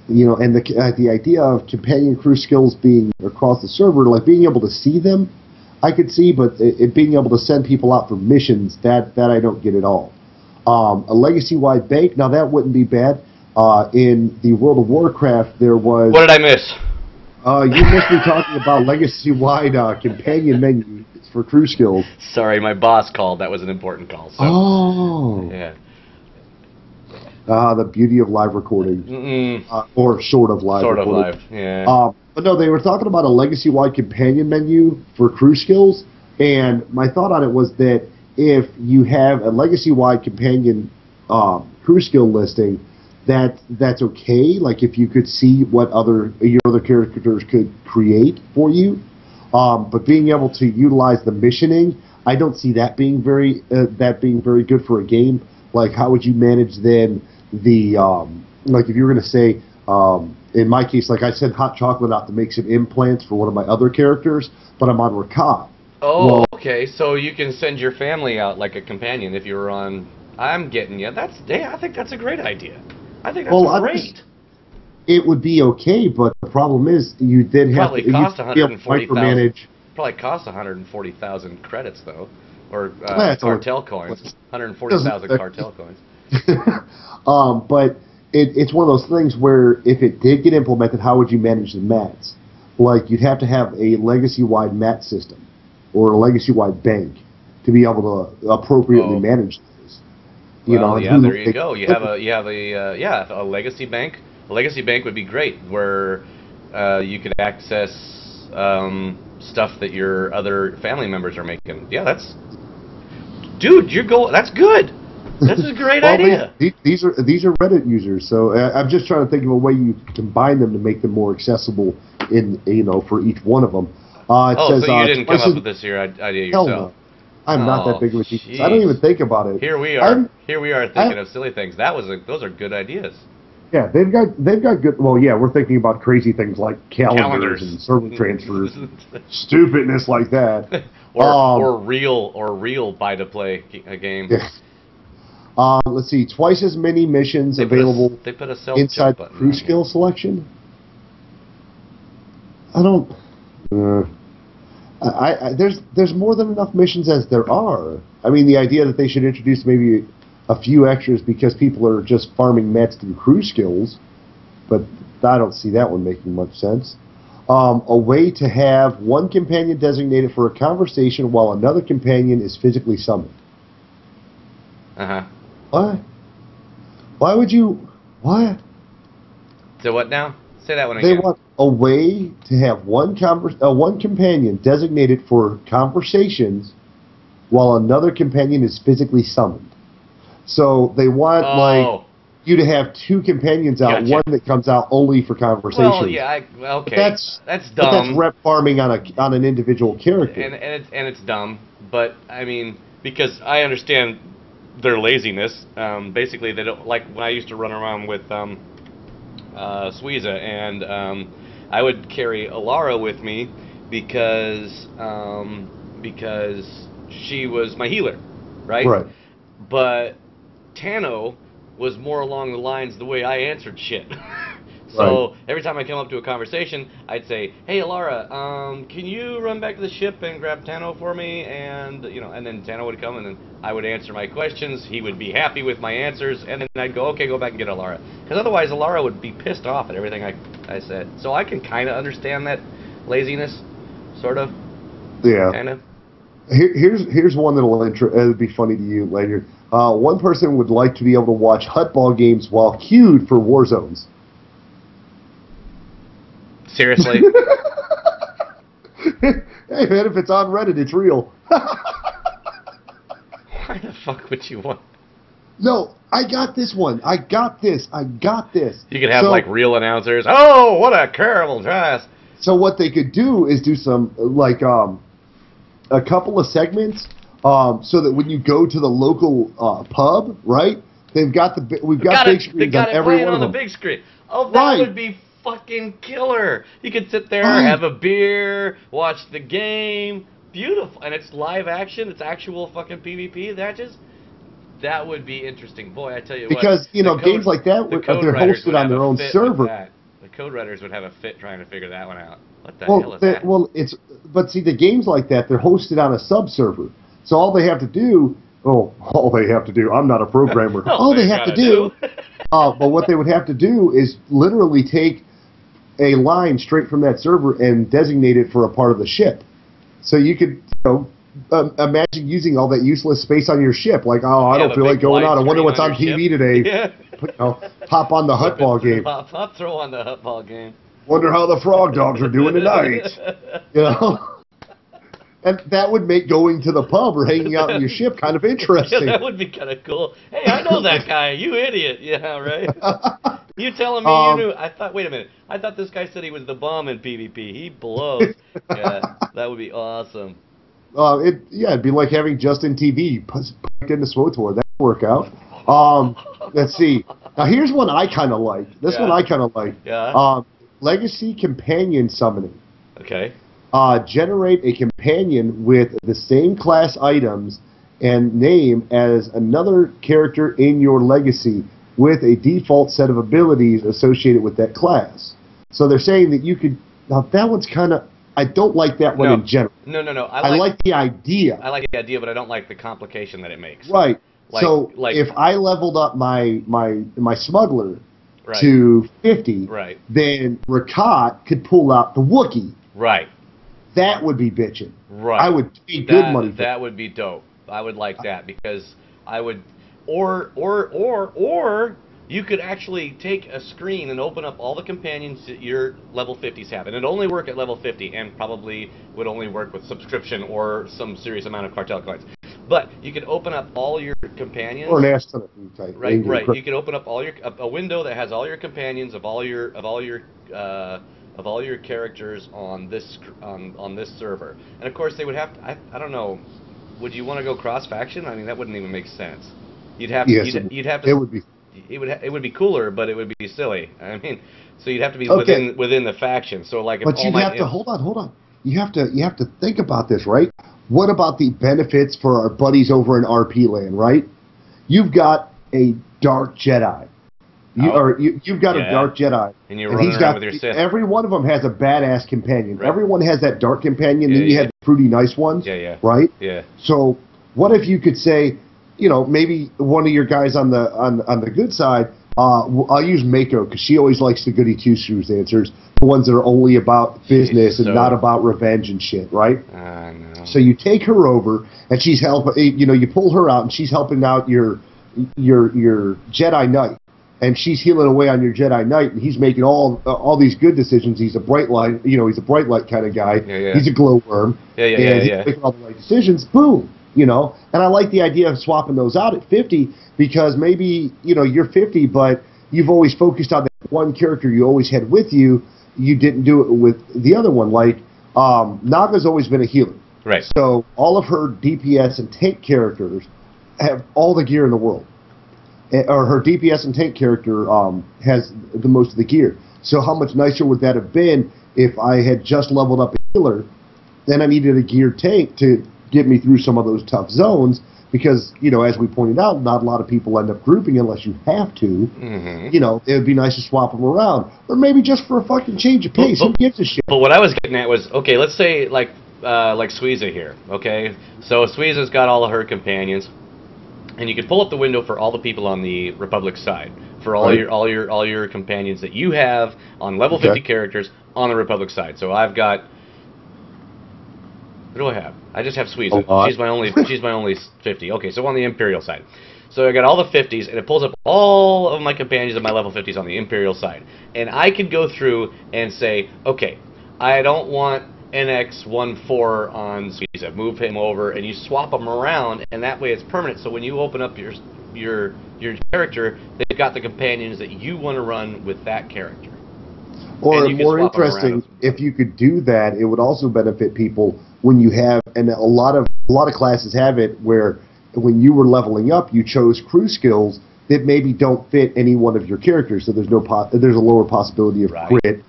the idea of companion crew skills being across the server, like being able to see them, I could see, but it being able to send people out for missions, that I don't get at all. A legacy-wide bank, now that wouldn't be bad. In the World of Warcraft, there was... What did I miss? You must be talking about legacy-wide companion menus for crew skills. Sorry, my boss called. That was an important call. So. Oh. Yeah. The beauty of live recording. Or sort of live recording. Sort of live, yeah. But no, they were talking about a legacy-wide companion menu for crew skills, and my thought on it was that if you have a legacy-wide companion crew skill listing, that's okay. Like if you could see what your other characters could create for you, but being able to utilize the missioning, I don't see that being very good for a game. Like how would you manage then the like if you were going to say in my case, like I sent hot chocolate out to make some implants for one of my other characters, but I'm on Rakat. Oh, Well, okay. So you can send your family out like a companion if you were on. I'm getting you. I think that's a great idea. I think that's great. it would be okay, but the problem is you then have Probably to cost micromanage. Probably cost 140,000 credits though, or That's cartel coins. 140,000 cartel coins. But it's one of those things where if it did get implemented, how would you manage the mats? Like you'd have to have a legacy-wide mat system or a legacy-wide bank to be able to appropriately manage this. Well, yeah, there you go. You have a legacy bank. A legacy bank would be great, where you could access stuff that your other family members are making. Yeah, that's good. This is a great idea. These are Reddit users, so I'm just trying to think of a way you combine them to make them more accessible for each one of them. So you didn't come up with this idea yourself? No. I'm not that big of a genius. I don't even think about it. Here we are thinking of silly things. Those are good ideas. Yeah, they've got good. Well, yeah, we're thinking about crazy things like calendars and server transfers, stupidness like that, or real buy to play a game. Yeah. Let's see, twice as many missions available inside crew skill selection. I don't. There's more than enough missions as there are. I mean, the idea that they should introduce maybe a few extras because people are just farming mats through crew skills, but I don't see that one making much sense. A way to have one companion designated for a conversation while another companion is physically summoned. What? Why would you? What? So what now? Say that one again. They want a way to have one companion designated for conversations while another companion is physically summoned. So they want you to have two companions out, one that comes out only for conversations. Well, yeah, okay. That's dumb. But that's rep farming on an individual character. And it's dumb, but I mean, because I understand their laziness. Basically, they don't like when I used to run around with Suiza, and I would carry Alara with me because she was my healer, right? Right. But Tano was more along the lines the way I answered shit. So every time I come up to a conversation, I'd say, "Hey, Alara, can you run back to the ship and grab Tano for me?" And and then Tano would come, and then I would answer my questions. He would be happy with my answers, and then I'd go, "Okay, go back and get Alara," because otherwise Alara would be pissed off at everything I said. So I can kind of understand that laziness, sort of. Yeah. Kind of. Here's one that'll be funny to you later. One person would like to be able to watch Huttball games while queued for war zones. Seriously? Hey man, if it's on Reddit, it's real. Why the fuck would you want? No, I got this one. I got this. You could have like real announcers. Oh, what a terrible dress. So what they could do is do some a couple of segments, so that when you go to the local pub, right? We've got big screens on every one of them. The big screen. Oh, that would be fucking killer. You could sit there, have a beer, watch the game. Beautiful. And it's live action. It's actual fucking PvP matches. That would be interesting. Boy, I tell you because, what. games like that, they're hosted on their own server. The code writers would have a fit trying to figure that one out. What the hell is that? Well, but see, the games like that, they're hosted on a sub-server. So all they have to do, I'm not a programmer. all they have to do, but what they would have to do is literally take a line straight from that server and designate it for a part of the ship. So you could, imagine using all that useless space on your ship. Like, I don't feel like going out. I wonder what's on TV today. Yeah. Hop on the Huttball game. Pop, throw on the Huttball game. Wonder how the frog dogs are doing tonight. And that would make going to the pub or hanging out in your ship kind of interesting. Yeah, that would be kind of cool. Hey, I know that guy. You idiot. Yeah, right? You telling me you knew? Wait a minute. I thought this guy said he was the bomb in PvP. He blows. Yeah, that would be awesome. It'd be like having Justin TV put into SWTOR. That would work out. Let's see. Now, here's one I kind of like. This one I kind of like. Yeah. Legacy Companion Summoning. Okay. generate a companion with the same class items and name as another character in your legacy with a default set of abilities associated with that class. So they're saying that you could... Now, that one's kind of... I don't like that one in general. No. I like the idea. I like the idea, but I don't like the complication that it makes. Right. Like, so like, if I leveled up my smuggler right. to 50, right. then Rakat could pull out the Wookiee. Right. That would be bitching. Right. I would pay good money for that. Would be dope. I would like that because I would... Or you could actually take a screen and open up all the companions that your level 50s have. And it'd only work at level 50 and probably would only work with subscription or some serious amount of cartel coins. But you could open up all your companions. Or an astronaut type. Right. You could open up all your a window that has all your companions of all your characters on this server. And of course they would have to, I don't know, would you want to go cross faction? I mean, that wouldn't even make sense. You'd have to. Yes, you'd have to. It would be. It would be cooler, but it would be silly. I mean, so you'd have to be within the faction. So like, if but you'd have to hold on. You have to think about this, right? What about the benefits for our buddies over in RP land, right? You've got a dark Jedi. You've got a dark Jedi, and you're running around with your Sith. Every one of them has a badass companion. Right. Everyone has that dark companion. Then you have the fruity nice ones. Yeah. Right. Yeah. So what if you could say, maybe one of your guys on the good side, I'll use Mako because she always likes the goody two-shoes answers, the ones that are only about business and not about revenge and shit, right? I know. So you take her over and she's helping. You pull her out and she's helping out your Jedi Knight, and she's healing away on your Jedi Knight, and he's making all these good decisions. He's a bright light, he's a bright light kind of guy. Yeah. He's a glowworm. Yeah. He's making all the right decisions. Boom. And I like the idea of swapping those out at 50 because maybe, you're 50, but you've always focused on that one character you always had with you. You didn't do it with the other one. Like, Naga's always been a healer. Right. So all of her DPS and tank characters have all the gear in the world. Or her DPS and tank character has the most of the gear. So how much nicer would that have been if I had just leveled up a healer, then I needed a geared tank to get me through some of those tough zones because, as we pointed out, not a lot of people end up grouping unless you have to. Mm-hmm. It would be nice to swap them around. Or maybe just for a fucking change of pace. Who gives a shit? But what I was getting at was, okay, let's say like Suiza here, okay? So Suiza's got all of her companions, and you could pull up the window for all the people on the Republic side, for all your companions that you have on level 50 characters on the Republic side. So I've got... What do I have? I just have Suiza. She's my only 50. Okay, so on the Imperial side. So I got all the 50s, and it pulls up all of my companions of my level 50s on the Imperial side. And I could go through and say, okay, I don't want NX14 on Suiza. Move him over, and you swap them around, and that way it's permanent. So when you open up your character, they've got the companions that you want to run with that character. Or more interesting, if you could do that, it would also benefit people when you have, and a lot of classes have it where when you were leveling up, you chose crew skills that maybe don't fit any one of your characters. So there's there's a lower possibility of crit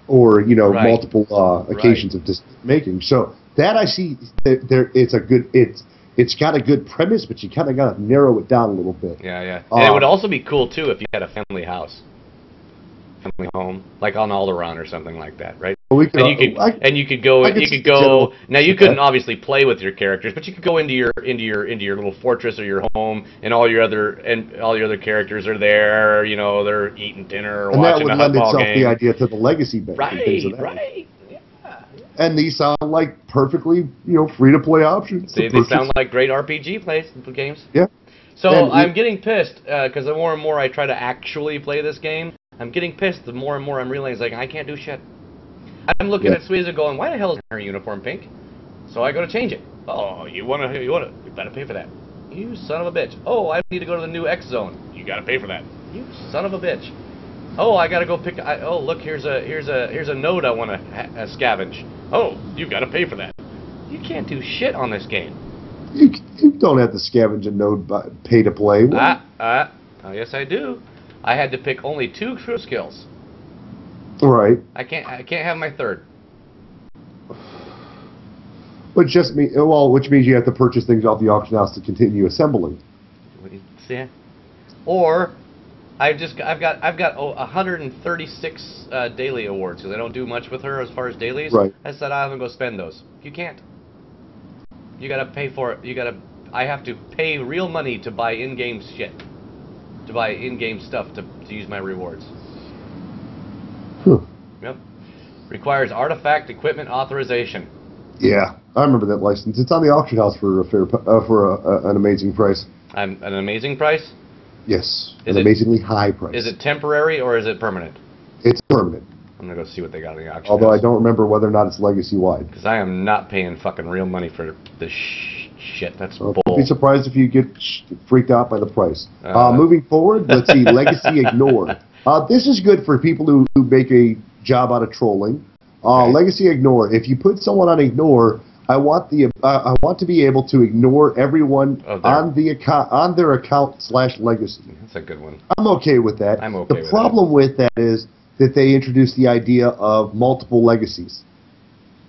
or multiple occasions of decision making. So that I see it's got a good premise, but you kind of got to narrow it down a little bit. Yeah. And it would also be cool too if you had a family house. Family home, like on Alderaan or something like that, right? Well, you could go. Now you couldn't obviously play with your characters, but you could go into your little fortress or your home, and all your other characters are there. They're eating dinner or watching a Huttball game. And that would lend itself the idea to the legacy bit. Right. Yeah. And these sound like perfectly free to play options. They sound like great RPG games. Yeah. So I'm getting pissed because the more and more I try to actually play this game, I'm getting pissed. The more and more I'm realizing I can't do shit. I'm looking at Suiza going, why the hell is her uniform pink? So I go to change it. Oh, you better pay for that. You son of a bitch. Oh, I need to go to the new X zone. You gotta pay for that. You son of a bitch. Oh, I gotta go pick. Oh, look, here's a node I want to scavenge. Oh, you gotta pay for that. You can't do shit on this game. You don't have to scavenge a node by pay to play. Oh, yes, I do. I had to pick only 2 crew skills. Right. I can't have my third. Which just which means you have to purchase things off the auction house to continue assembling. See? Or I've got 136 daily awards because I don't do much with her as far as dailies. Right. I said I'm gonna go spend those. You can't. You gotta pay for it. I have to pay real money to buy in-game shit, to buy in-game stuff to use my rewards. Yep. Requires artifact equipment authorization. Yeah, I remember that license. It's on the auction house for an amazing price. An amazing price? Yes, an amazingly high price. Is it temporary or is it permanent? It's permanent. I'm gonna go see what they got in the auction Although house. I don't remember whether or not it's legacy-wide. Because I am not paying fucking real money for this shit. That's bull. Don't be surprised if you get freaked out by the price. Moving forward, let's see, Legacy Ignore. This is good for people who make a job out of trolling. Okay. Legacy Ignore. If you put someone on Ignore, I want to be able to ignore everyone on their account /legacy. That's a good one. I'm okay with that. I'm okay with that. The problem with that is that they introduced the idea of multiple legacies.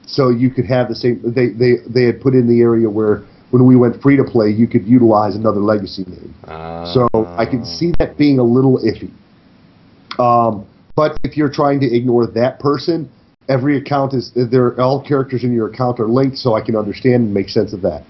So you could have the same. They had put in the area where when we went free to play, you could utilize another legacy name. So I can see that being a little iffy. But if you're trying to ignore that person, every account all characters in your account are linked, so I can understand and make sense of that.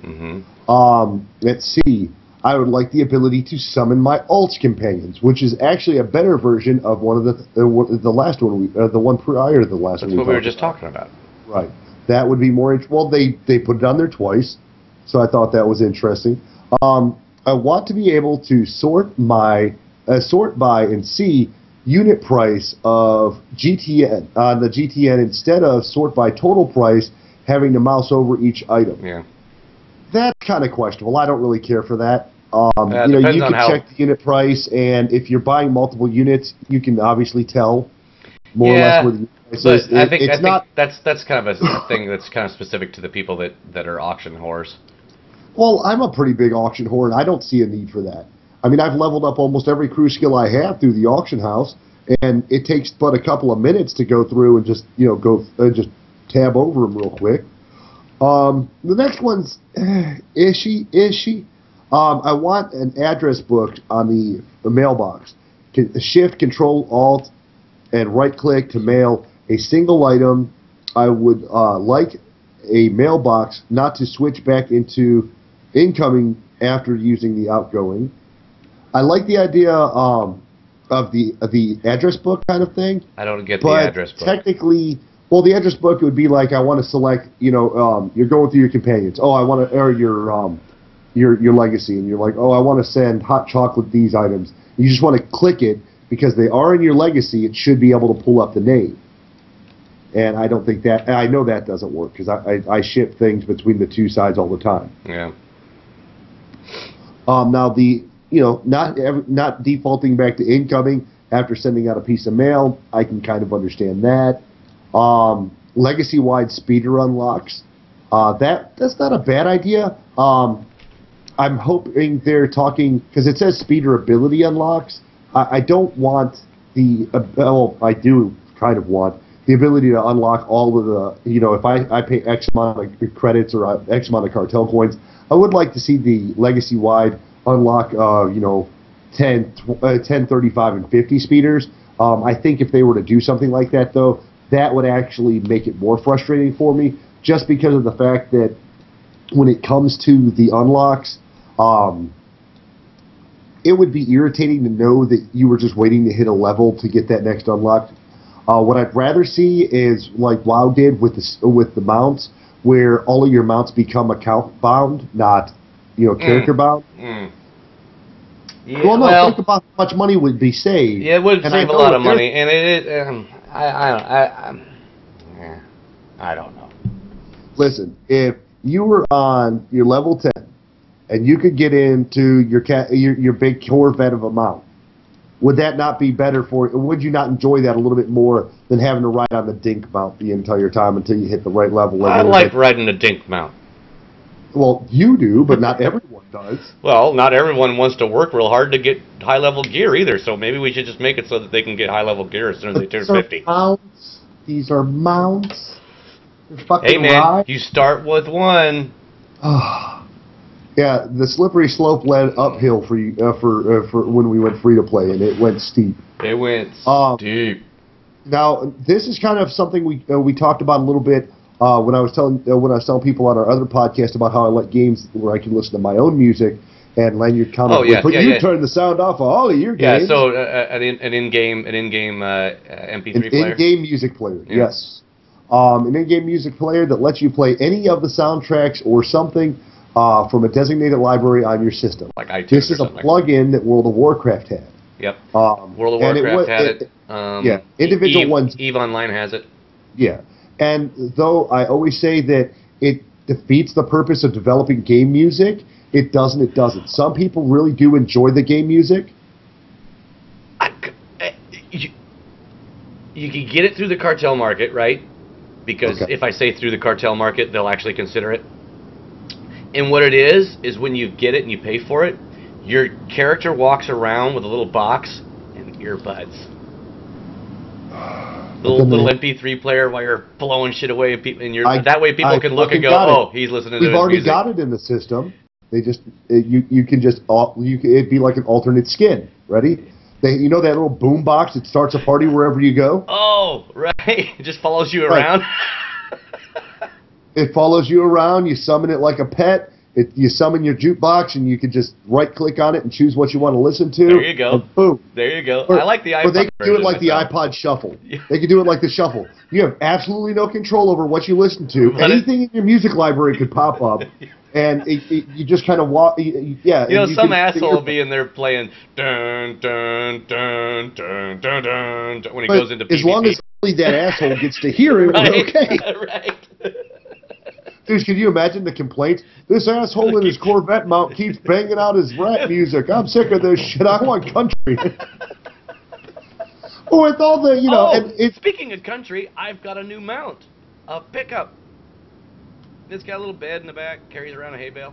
Let's see. I would like the ability to summon my alt companions, which is actually a better version of one of the last one, the one prior to the last one. That's what we were just talking about. Right. That would be more. Well, they put it on there twice, so I thought that was interesting. I want to be able to sort by and see unit price of GTN on the GTN instead of sort by total price, having to mouse over each item. Yeah. That's kind of questionable. I don't really care for that. You can check the unit price, and if you're buying multiple units, you can obviously tell more or less where the unit price is. I think that's kind of a thing that's kind of specific to the people that are auction whores. Well, I'm a pretty big auction whore, and I don't see a need for that. I mean, I've leveled up almost every crew skill I have through the auction house, and it takes but a couple of minutes to go through and just just tab over them real quick. The next one's ishy. I want an address book on the mailbox. Shift, Control, Alt, and right-click to mail a single item. I would like a mailbox not to switch back into incoming after using the outgoing. I like the idea of the address book kind of thing. I don't get the address book. Technically, well, the address book would be like, I want to select, you're going through your companions. Oh, I want to, or your legacy, and you're like, oh, I want to send hot chocolate these items. You just want to click it because they are in your legacy. It should be able to pull up the name. And I don't think that, I know that doesn't work because I ship things between the two sides all the time. Yeah. Now not defaulting back to incoming after sending out a piece of mail, I can kind of understand that. Legacy-wide speeder unlocks, that's not a bad idea. I'm hoping they're talking, because it says speeder ability unlocks. I don't want I do kind of want the ability to unlock all of the, if I pay X amount of credits or X amount of cartel coins, I would like to see the legacy-wide unlock, 10, 35, and 50 speeders. I think if they were to do something like that, though, that would actually make it more frustrating for me, just because of the fact that when it comes to the unlocks, it would be irritating to know that you were just waiting to hit a level to get that next unlock. What I'd rather see is like WoW did with the mounts, where all of your mounts become account bound, not character bound. Yeah, well, think about how much money would be saved. Yeah, it would save a lot of money, and I don't know. Listen, if you were on your level 10 and you could get into your big Corvette of a mount, would that not be better for you? Would you not enjoy that a little bit more than having to ride on the dink mount the entire time until you hit the right level? I like riding the dink mount. Well, you do, but not everyone does. Well, not everyone wants to work real hard to get high-level gear either, so maybe we should just make it so that they can get high-level gear as soon as they turn 50. Mounts. These are mounts. fucking Hey man, ride. you start with one. Yeah, the slippery slope led uphill for you for when we went free to play, and it went steep. It went steep. Now, this is kind of something we talked about a little bit when I was telling people on our other podcast about how I like games where I can listen to my own music. And Lanyard commented, but you turn the sound off of all of your games. Yeah, so an in-game MP3 player? In-game music player, yes. An in-game music player that lets you play any of the soundtracks or something from a designated library on your system. Like iTunes. This is a plug-in that World of Warcraft had. Yep. World of Warcraft had it. Yeah, individual ones. EVE Online has it. Yeah, and though I always say that it defeats the purpose of developing game music, it doesn't. Some people really do enjoy the game music. You can get it through the cartel market, right? Because if I say through the cartel market, they'll actually consider it. And what it is when you get it and you pay for it, your character walks around with a little box and earbuds. Little MP3 player while you're blowing shit away, and that way people can look and go, "Oh, he's listening to his music." We've already got it in the system. They just you can just it'd be like an alternate skin. Ready? You know that little boom box that starts a party wherever you go? Oh, right. It just follows you around. It follows you around. You summon it like a pet. You summon your jukebox, and you can just right-click on it and choose what you want to listen to. There you go. And boom. There you go. I like the iPod. Or they can do it like the iPod Shuffle. Yeah. They can do it like the Shuffle. You have absolutely no control over what you listen to. Anything in your music library could pop up, and you just kind of walk. Yeah. You know, some asshole will be in there playing dun dun dun dun dun dun when he goes into PvP. As long as only that asshole gets to hear it, we're okay. Right. Dude, can you imagine the complaints? This asshole in his Corvette mount keeps banging out his rap music. I'm sick of this shit. I want country. With all the, you know... Speaking of country, I've got a new mount. A pickup. It's got a little bed in the back, carries around a hay bale.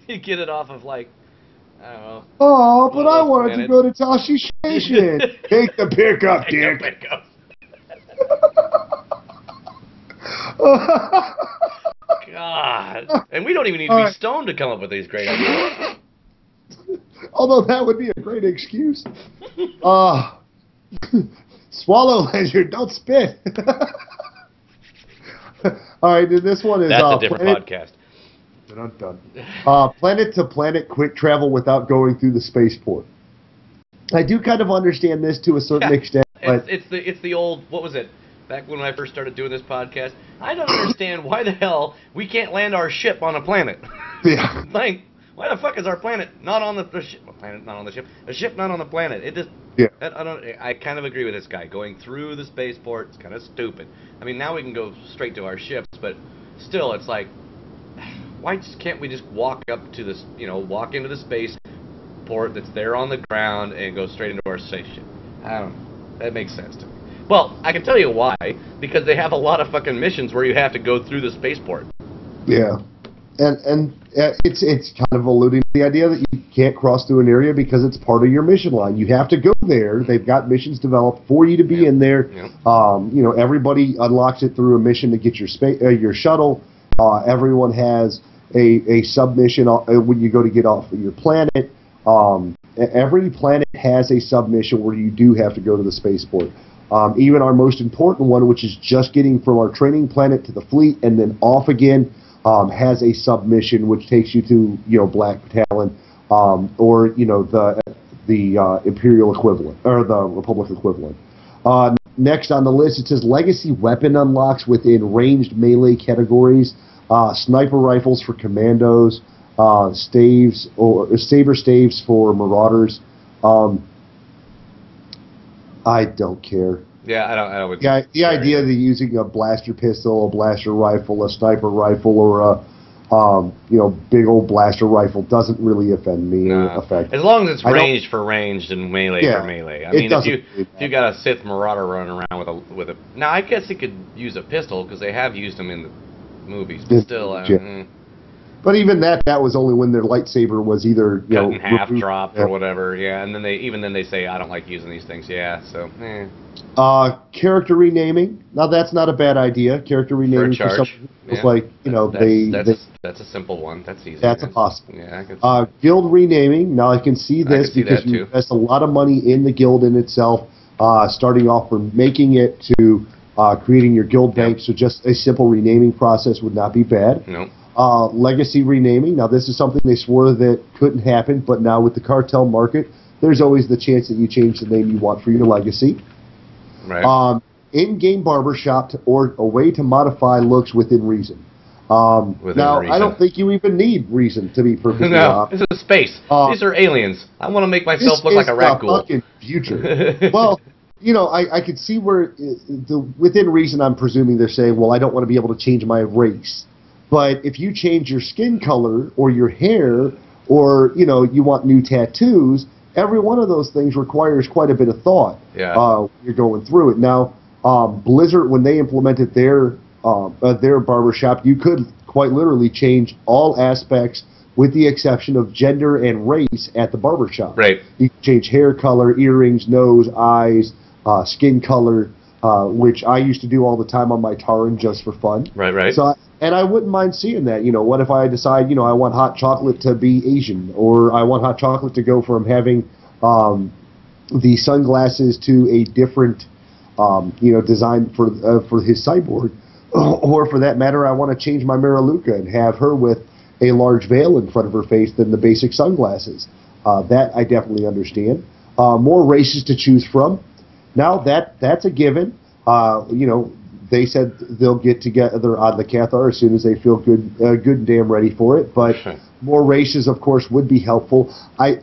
You get it off of, like, I don't know. Oh, but I wanted to go to Tashi Station. Take the pickup, dick. Take the pickup. God. And we don't even need to be stoned to come up with these great ideas. Although that would be a great excuse. Swallow, Leisure, don't spit. All right, this one is... That's a different podcast. Planet-to-planet quick travel without going through the spaceport. I do kind of understand this to a certain extent, but... It's the old... What was it? Back when I first started doing this podcast, I don't understand why the hell we can't land our ship on a planet. Yeah. Like, why the fuck is our planet not on the ship? A planet not on the ship. A ship not on the planet. It just. Yeah. I kind of agree with this guy. Going through the spaceport is kind of stupid. I mean, now we can go straight to our ships, but still, it's like, why can't we just walk up to this? You know, walk into the spaceport that's there on the ground and go straight into our spaceship? I don't know. That makes sense to me. Well, I can tell you why. Because they have a lot of fucking missions where you have to go through the spaceport. Yeah. And it's kind of alluding to the idea that you can't cross through an area because it's part of your mission line. You have to go there. They've got missions developed for you to be in there. You know, everybody unlocks it through a mission to get your shuttle. Everyone has a submission when you go to get off of your planet. Every planet has a submission where you do have to go to the spaceport. Even our most important one, which is just getting from our training planet to the fleet and then off again, has a submission which takes you to, you know, Black Talon, or, you know, the Imperial equivalent or the Republic equivalent. Next on the list, it says legacy weapon unlocks within ranged melee categories, sniper rifles for commandos, staves or saber staves for marauders. I don't care. Yeah, I don't. The idea of using a blaster pistol, a blaster rifle, a sniper rifle, or a you know, big old blaster rifle doesn't really offend me. As long as it's ranged for ranged and melee for melee. I mean, if you got a Sith Marauder running around with a now, I guess he could use a pistol because they have used them in the movies, but still, But even that was only when their lightsaber was either cut in half, dropped, or whatever. Yeah, and then they say I don't like using these things. Yeah, so. Character renaming. Now that's not a bad idea. Character renaming for something it's like that's a simple one. That's easy. That's a possible. Yeah, I can see. Guild renaming. Now I can see this because you invest a lot of money in the guild in itself. Starting off from making it to creating your guild bank. So just a simple renaming process would not be bad. No. Legacy renaming. Now, this is something they swore that couldn't happen, but now with the cartel market, there's always the chance that you change the name you want for your legacy. Right. In-game barbershop or a way to modify looks within reason. Reason. I don't think you even need reason to be perfectly honest. This is space. These are aliens. I want to make myself look like a rat ghoul. This is the fucking future. Well, I could see where within reason, I'm presuming they're saying, well, I don't want to be able to change my race. But if you change your skin color or your hair or, you want new tattoos, every one of those things requires quite a bit of thought. Yeah. You're going through it. Now, Blizzard, when they implemented their barbershop, you could quite literally change all aspects with the exception of gender and race at the barbershop. Right. You can change hair color, earrings, nose, eyes, skin color, which I used to do all the time on my Taran just for fun. Right. So, and I wouldn't mind seeing that. What if I decide, I want hot chocolate to be Asian, or I want hot chocolate to go from having the sunglasses to a different, design for his cyborg, or for that matter, I want to change my Maraluka and have her with a large veil in front of her face than the basic sunglasses. That I definitely understand. More races to choose from. Now that's a given. They said they'll get together on the Cathar as soon as they feel good and damn ready for it. But more races, of course, would be helpful. I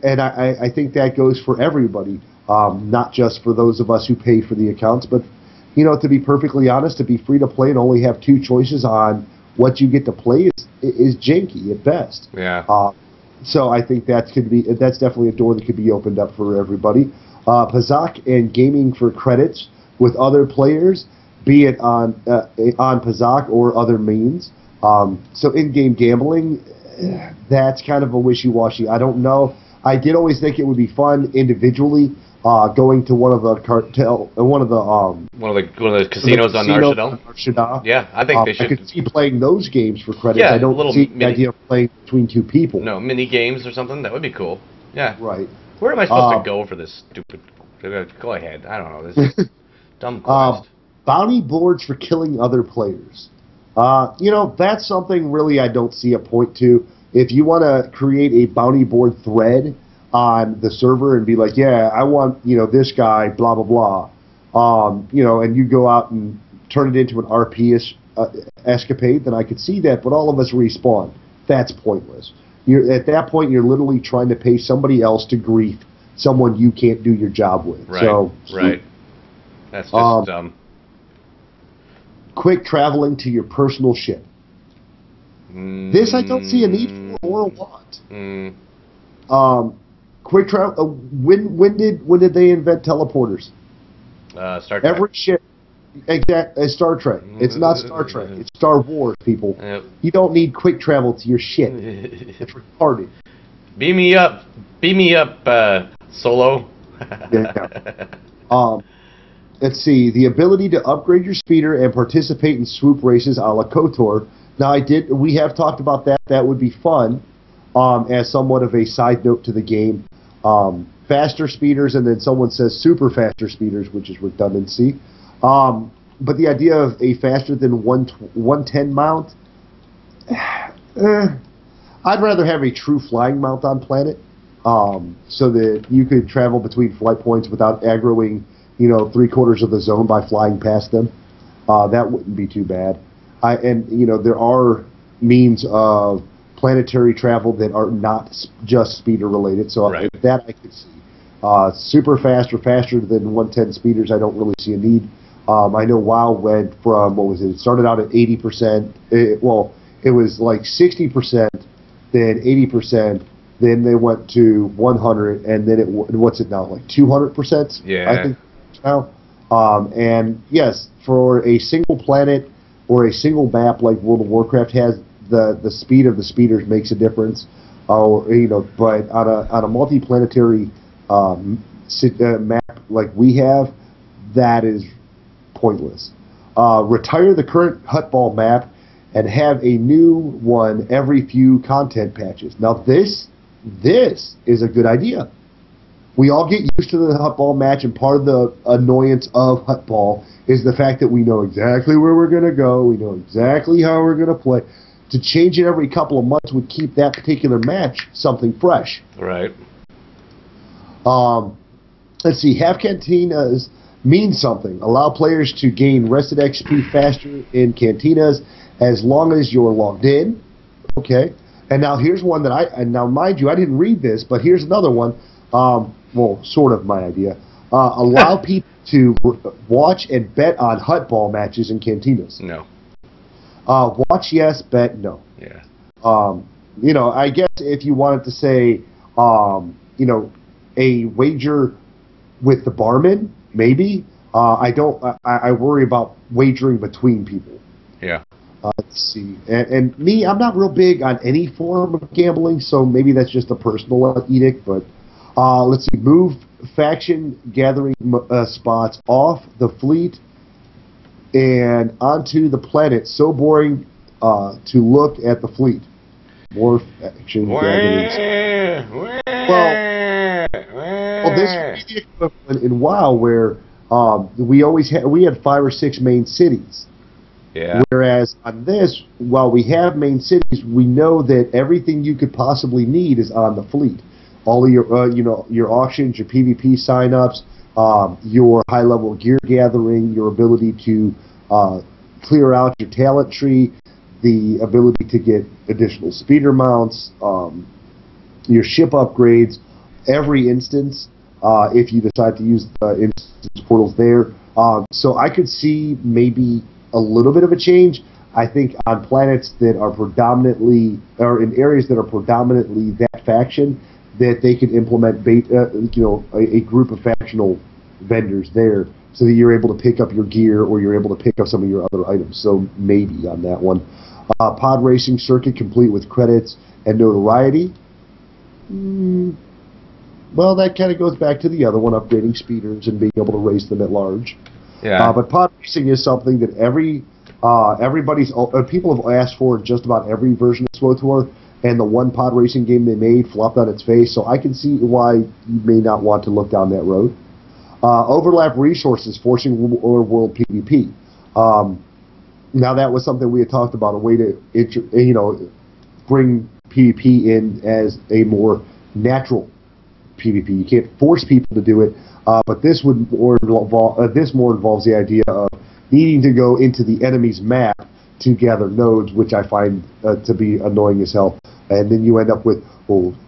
think that goes for everybody, not just for those of us who pay for the accounts. But to be perfectly honest, to be free to play and only have two choices on what you get to play is janky at best. Yeah. So I think that's definitely a door that could be opened up for everybody. Pazak and gaming for credits with other players, be it on Pazak or other means. So in-game gambling, that's kind of a wishy-washy. I don't know. I did always think it would be fun individually going to one of the casinos on Nar Shaddaa. Yeah, I think they should. I could see playing those games for credits. Yeah, I don't see the idea of playing between two people. No, mini games or something. That would be cool. Yeah. Right. Where am I supposed to go for this stupid? Go ahead. I don't know. This is dumb quest. Bounty boards for killing other players. That's something really I don't see a point to. If you want to create a bounty board thread on the server and be like, yeah, I want, this guy, blah, blah, blah, and you go out and turn it into an RP escapade, then I could see that, but all of us respawn. That's pointless. At that point, you're literally trying to pay somebody else to grief someone you can't do your job with. Right. That's just dumb. Quick traveling to your personal ship. This I don't see a need for or a want. Quick travel. When did they invent teleporters? Star Trek. Every ship. Star Trek. It's not Star Trek. It's Star Wars, people. Yep. You don't need quick travel to your ship. It's retarded. Beam me up, Solo. Yeah. Let's see. The ability to upgrade your speeder and participate in swoop races a la KOTOR. Now, we have talked about that. That would be fun as somewhat of a side note to the game. Faster speeders, and then someone says super faster speeders, which is redundancy. But the idea of a faster than 110 mount, I'd rather have a true flying mount on planet, so that you could travel between flight points without aggroing, 3/4 of the zone by flying past them. That wouldn't be too bad. There are means of planetary travel that are not just speeder related, so that I could see. Super fast or faster than 110 speeders, I don't really see a need. I know WoW went from, it started out at 80%, it was like 60%, then 80%, then they went to 100, and then what's it now, like 200%? Yeah. I think now. And yes, for a single planet or a single map like World of Warcraft has, the speed of the speeders makes a difference, or but on a multi-planetary map like we have, that is pointless. Retire the current Huttball map and have a new one every few content patches. Now this is a good idea. We all get used to the Huttball match, and part of the annoyance of Huttball is the fact that we know exactly where we're going to go, we know exactly how we're going to play. To change it every couple of months would keep that particular match something fresh. Right. Let's see, have cantinas mean something. Allow players to gain rested XP faster in cantinas as long as you're logged in. Okay. And now here's one that now mind you, I didn't read this, but here's another one. Well, sort of my idea. Allow people to watch and bet on Huttball matches in cantinas. No. Watch yes, bet no. Yeah. I guess if you wanted to say, a wager with the barman, maybe. I worry about wagering between people. Yeah. Let's see. And me, I'm not real big on any form of gambling, so maybe that's just a personal edict, but let's see. Move faction gathering spots off the fleet and onto the planet. So boring to look at the fleet. More faction gatherings. Well, this would be the equivalent in WoW where we had 5 or 6 main cities. Yeah. Whereas on this, while we have main cities, we know that everything you could possibly need is on the fleet. All of your, your auctions, your PvP signups, your high-level gear gathering, your ability to clear out your talent tree, the ability to get additional speeder mounts, your ship upgrades, every instance, if you decide to use the instance portals there. So I could see maybe a little bit of a change. I think on planets that are predominantly, or in areas that are predominantly that faction, that they could implement a group of factional vendors there, so that you're able to pick up your gear or you're able to pick up some of your other items. So maybe on that one. Pod racing circuit complete with credits and notoriety. Well, that kind of goes back to the other one, upgrading speeders and being able to race them at large. Yeah. But pod racing is something that people have asked for in just about every version of SWTOR, and the one pod racing game they made flopped on its face, so I can see why you may not want to look down that road. Overlap resources, forcing world PvP. Now that was something we had talked about, a way to bring PvP in as a more natural PvP. You can't force people to do it, but this would more involves the idea of needing to go into the enemy's map to gather nodes, which I find to be annoying as hell. And then you end up with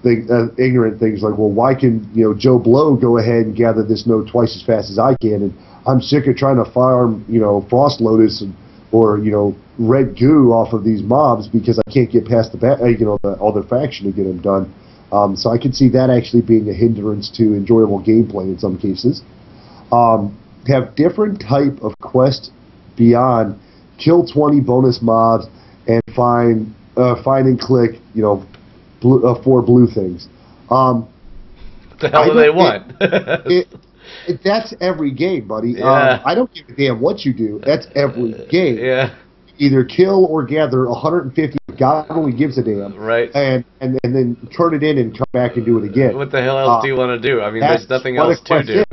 ignorant things like, well, why can Joe Blow go ahead and gather this node twice as fast as I can? And I'm sick of trying to farm Frost Lotus or red goo off of these mobs because I can't get past the other faction to get them done. So I could see that actually being a hindrance to enjoyable gameplay in some cases. Have different type of quest beyond kill 20 bonus mobs and find and click 4 blue things. What the hell do they want? That's every game, buddy. Yeah. I don't give a damn what you do. That's every game. Yeah. Either kill or gather 150. God only gives a damn. Right. And then turn it in and come back and do it again. What the hell else do you want to do? I mean, there's nothing else to do.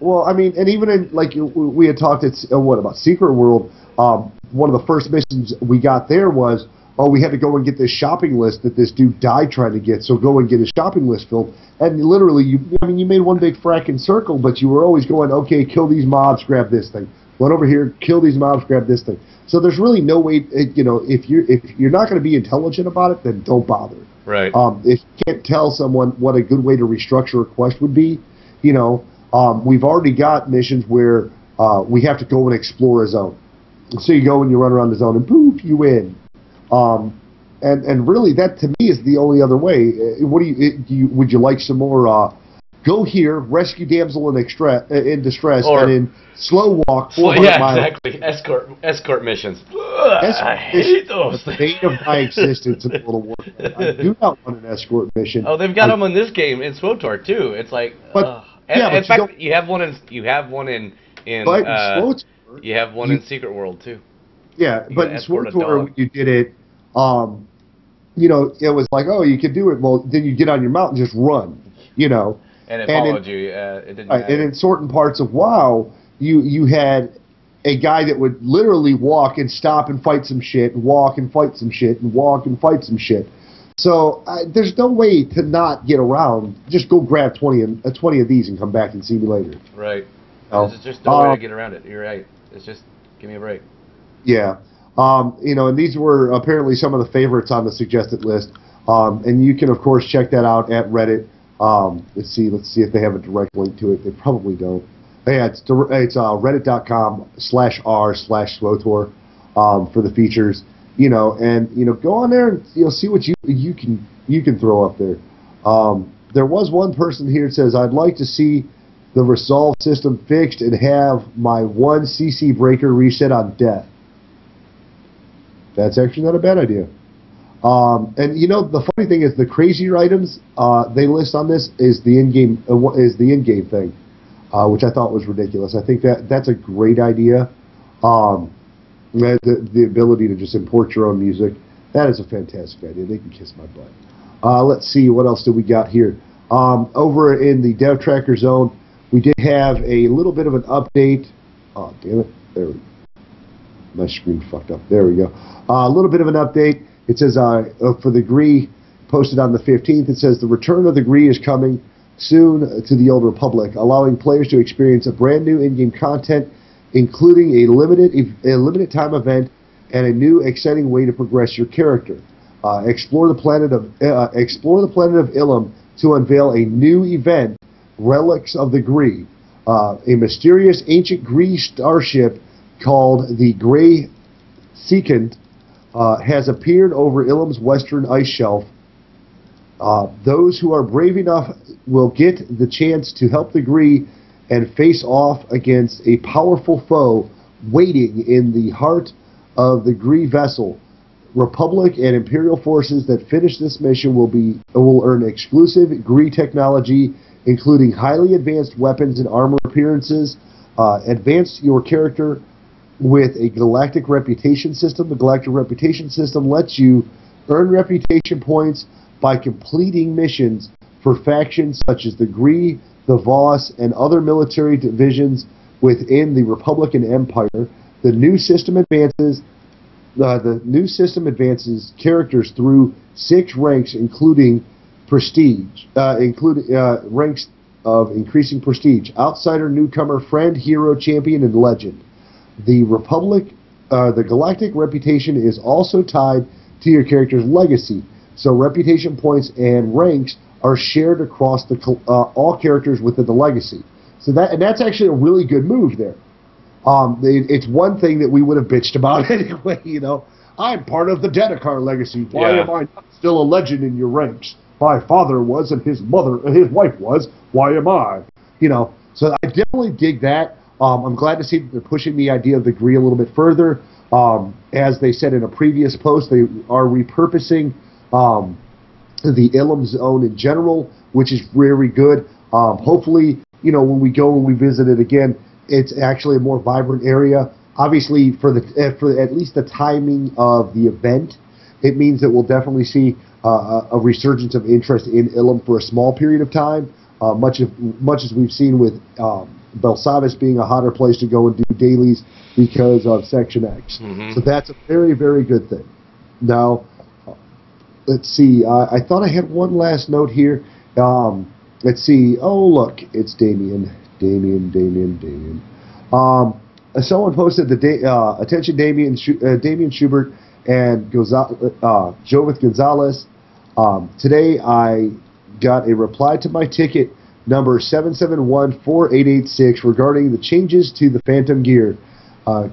Well, I mean, and even in, like, we had talked about Secret World, one of the first missions we got there was, we had to go and get this shopping list that this dude died trying to get, so go and get his shopping list filled. And literally, you made one big fracking circle, but you were always going, okay, kill these mobs, grab this thing. Run over here, kill these mobs, grab this thing. So there's really no way, if you're not going to be intelligent about it, then don't bother. Right. If you can't tell someone what a good way to restructure a quest would be, we've already got missions where we have to go and explore a zone. So you go and you run around the zone and poof, you win. And really, that to me is the only other way. What would you like some more go here, rescue damsel in distress, Or- and then slow walk Well, 400 yeah, miles. exactly. Escort missions. Ugh, I hate those The things. bane of my existence in World of Warcraft. I do not want an escort mission. Oh, they've got them in this game in SWTOR too. It's like, But- ugh. yeah, And but in fact, you have one in But in SWTOR, you have one in Secret World too. yeah, You but gotta in escort a SWTOR, dog. when you did it, you know, it was like, oh, you could do it. Well, then you get on your mount and just run, you know. And it And followed you. It didn't Right, matter. and in certain parts of WoW, you had a guy that would literally walk and stop and fight some shit, and walk and fight some shit, and walk and fight some shit. So there's no way to not get around. Just go grab 20 of these and come back and see me later. Right. Oh. There's just no way to get around it. You're right. It's just, give me a break. Yeah. You know, and these were apparently some of the favorites on the suggested list. And you can, of course, check that out at Reddit. Let's see if they have a direct link to it. They probably don't. Yeah, it's reddit.com/r/SWTOR for the features. You know, and go on there and see what you can throw up there. There was one person here that says, I'd like to see the resolve system fixed and have my 1 CC breaker reset on death. That's actually not a bad idea. And the funny thing is, the crazier items they list on this is the in-game thing, which I thought was ridiculous. I think that's a great idea. The ability to just import your own music, that is a fantastic idea. They can kiss my butt. Let's see, what else do we got here? Over in the Dev Tracker Zone, we did have a little bit of an update. Oh, damn it. There we go. My screen fucked up. There we go. A little bit of an update. It says for the Gree, posted on the 15th, it says the return of the Gree is coming soon to the Old Republic, allowing players to experience a brand new in-game content, including a limited time event and a new exciting way to progress your character. Explore the planet of Ilum to unveil a new event, Relics of the Gree. A mysterious ancient Gree starship called the Grey Secant has appeared over Ilum's western ice shelf. Those who are brave enough will get the chance to help the Gree and face off against a powerful foe waiting in the heart of the Gree vessel. Republic and Imperial forces that finish this mission will earn exclusive Gree technology, including highly advanced weapons and armor appearances. Advance your character with a Galactic reputation system. The Galactic reputation system lets you earn reputation points by completing missions for factions such as the Gree, the Voss, and other military divisions within the Republican Empire. The new system advances characters through 6 ranks, including prestige, ranks of increasing prestige: outsider, newcomer, friend, hero, champion, and legend. The Galactic reputation is also tied to your character's legacy, so reputation points and ranks are shared across all characters within the legacy. So that's actually a really good move there. It's one thing that we would have bitched about anyway. I'm part of the Dedekar legacy. Why am I not still a legend in your ranks? My father was, and his wife was. Why am I? So I definitely dig that. I'm glad to see that they're pushing the idea of the Gree a little bit further. As they said in a previous post, they are repurposing the Ilum zone in general, which is very good. Hopefully, when we visit it again, it's actually a more vibrant area. Obviously, for at least the timing of the event, it means that we'll definitely see a resurgence of interest in Ilum for a small period of time, much as we've seen with Belsavis being a hotter place to go and do dailies because of Section X. Mm-hmm. So that's a very, very good thing. Now, let's see. I thought I had one last note here. Let's see. Oh, look, it's Damien. Someone posted attention Damien Schubert and Jovith Gonzalez. Today I got a reply to my ticket number 7714886 regarding the changes to the Phantom Gear.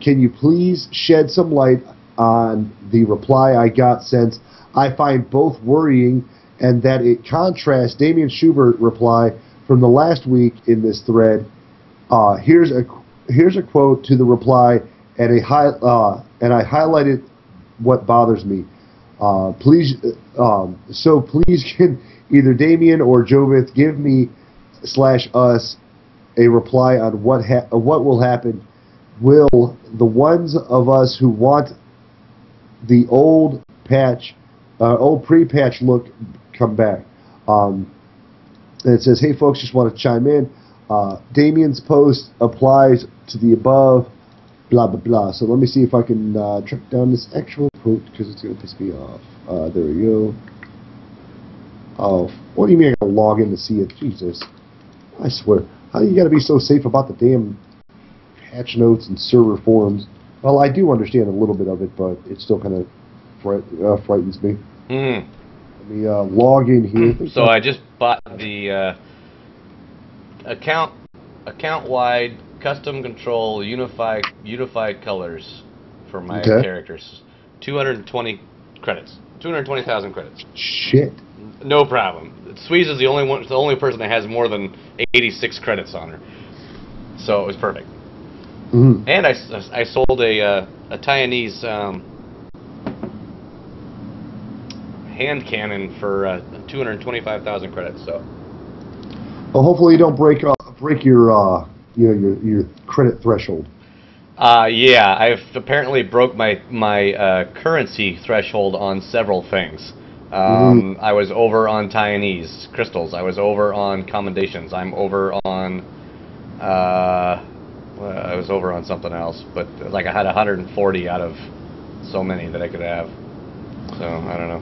Can you please shed some light on the reply I got, since I find both worrying and that it contrasts Damien Schubert reply from the last week in this thread. Here's a quote to the reply, and I highlighted what bothers me. Please can either Damien or Jovith give me / us a reply on what will happen. Will the ones of us who want the old pre-patch look come back? And it says, hey folks, just want to chime in. Damien's post applies to the above, blah, blah, blah. So let me see if I can track down this actual quote, because it's going to piss me off. There we go. Oh, what do you mean I got to log in to see it? Jesus. I swear. How you got to be so safe about the damn patch notes and server forums? Well, I do understand a little bit of it, but it still kind of frightens me. Let me log in here. So I just bought the account-wide custom control unified colors for my characters. 220 credits. 220,000 credits. Shit. No problem. Squeeze is the only person that has more than 86 credits on her. So it was perfect. Mm-hmm. And I sold a Taiwanese hand cannon for 225,000 credits. So. Well, hopefully you don't break your your credit threshold. Yeah, I've apparently broke my currency threshold on several things. I was over on Taiwanese crystals. I was over on commendations. I'm over on I was over on something else, but like I had 140 out of so many that I could have. So I don't know.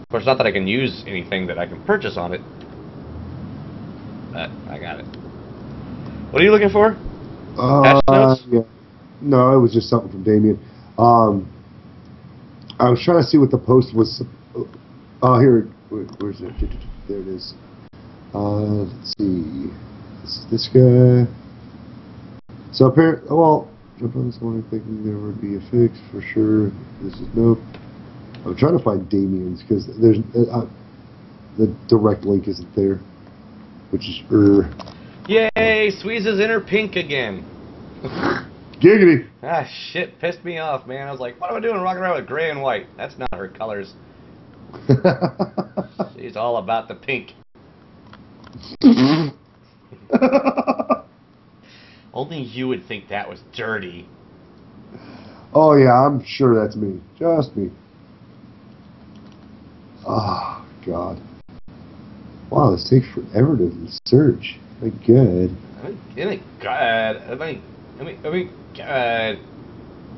Of course, not that I can use anything that I can purchase on it. But I got it. What are you looking for? Patch notes? Yeah. No, it was just something from Damien. I was trying to see what the post was. Here. Where's it? There it is. Let's see. This guy. So apparently, well, jump on this morning thinking there would be a fix for sure. This is nope. I'm trying to find Damien's because there's the direct link isn't there, which is Yay! Squeeze is in her pink again. Giggity. Ah, shit, pissed me off, man. I was like, what am I doing rocking around with gray and white? That's not her colors. She's all about the pink. Only you would think that was dirty. Oh, yeah, I'm sure that's me. Just me. Oh, God. Wow, this takes forever to search. My God. God.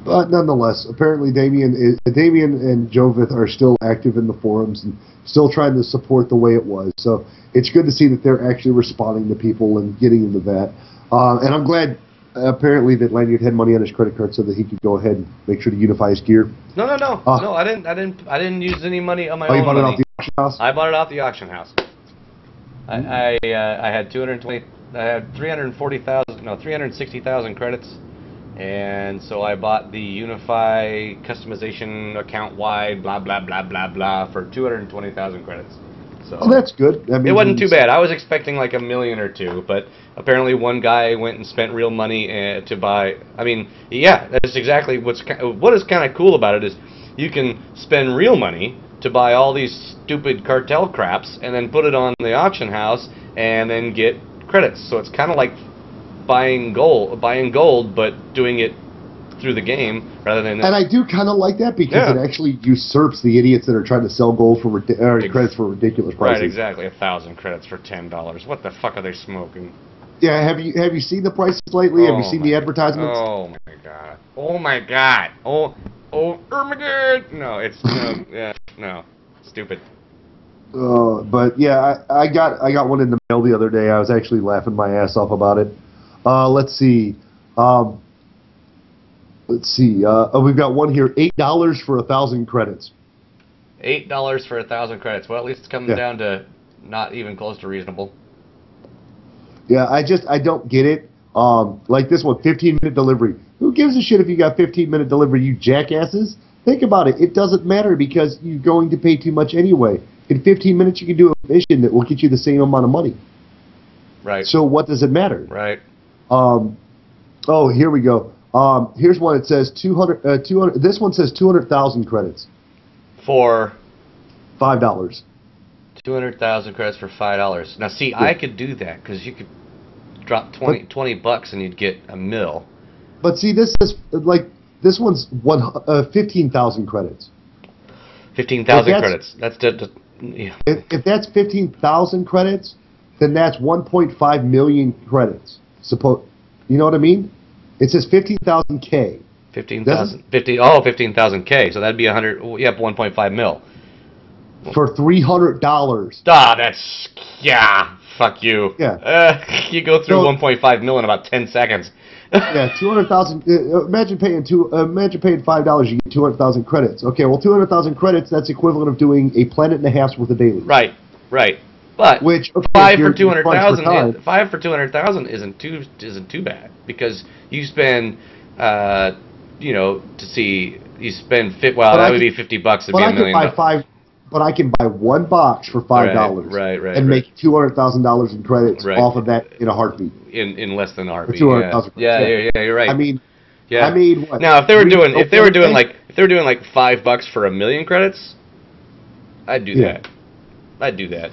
But nonetheless, apparently Damien and Jovith are still active in the forums and still trying to support the way it was. So it's good to see that they're actually responding to people and getting into that. And I'm glad, apparently, that Lanyard had money on his credit card so that he could go ahead and make sure to unify his gear. No, I didn't use any money on my own. You bought money. It off the auction house? I bought it off the auction house. I had 360,000 credits, and so I bought the Unify customization account wide blah blah blah blah blah for 220,000 credits. So that's good. It wasn't too bad. I was expecting like $1 million or $2 million, but apparently one guy went and spent real money to buy. I mean, yeah, that's exactly what is kind of cool about it is you can spend real money to buy all these stupid cartel craps and then put it on the auction house and then get credits. So it's kind of like buying gold, but doing it through the game rather than. And I do kind of like that because it actually usurps the idiots that are trying to sell gold for credits for ridiculous prices. Right, exactly. 1,000 credits for $10. What the fuck are they smoking? Yeah, have you seen the prices lately? Have you seen the advertisements? Oh my god! Oh my god! Oh my god! No, it's no, stupid. But yeah, I got one in the mail the other day. I was actually laughing my ass off about it. Let's see. We've got one here. $8 for 1,000 credits. $8 for 1,000 credits. Well, at least it's coming down to not even close to reasonable. Yeah, I don't get it. Like this one, 15-minute delivery. Who gives a shit if you got 15-minute delivery, you jackasses? Think about it. It doesn't matter because you're going to pay too much anyway. in 15 minutes you can do a mission that will get you the same amount of money. Right. So what does it matter? Right. Oh, here we go. Here's one. It says 200. This one says 200,000 credits. For $5. 200,000 credits for $5. Now, see, I could do that because you could drop 20 bucks and you'd get a mil. But see, this is like this one's 15,000 credits. 15,000 credits. That's yeah. If that's 15,000 credits, then that's 1.5 million credits. You know what I mean? It says 15,000 K. 15,000. 15,000 K. So that'd be 100. Yep, 1.5 mil. For $300. That's Fuck you. Yeah. You go through 1.5 mil in about 10 seconds. Yeah, 200,000. Imagine paying $5. You get 200,000 credits. Okay, well, 200,000 credits. That's equivalent of doing a planet and a half's worth of daily. Right. But which five for 200,000 isn't too bad because you spend to see you spend that would be $50 to be $1 million. But I can buy one box for $5. Right. And make $200,000 in credits off of that in a heartbeat. In less than a heartbeat. 200,000. Yeah, you're right. I mean, what? Now, if they were doing like $5 for 1 million credits, I'd do that. I'd do that.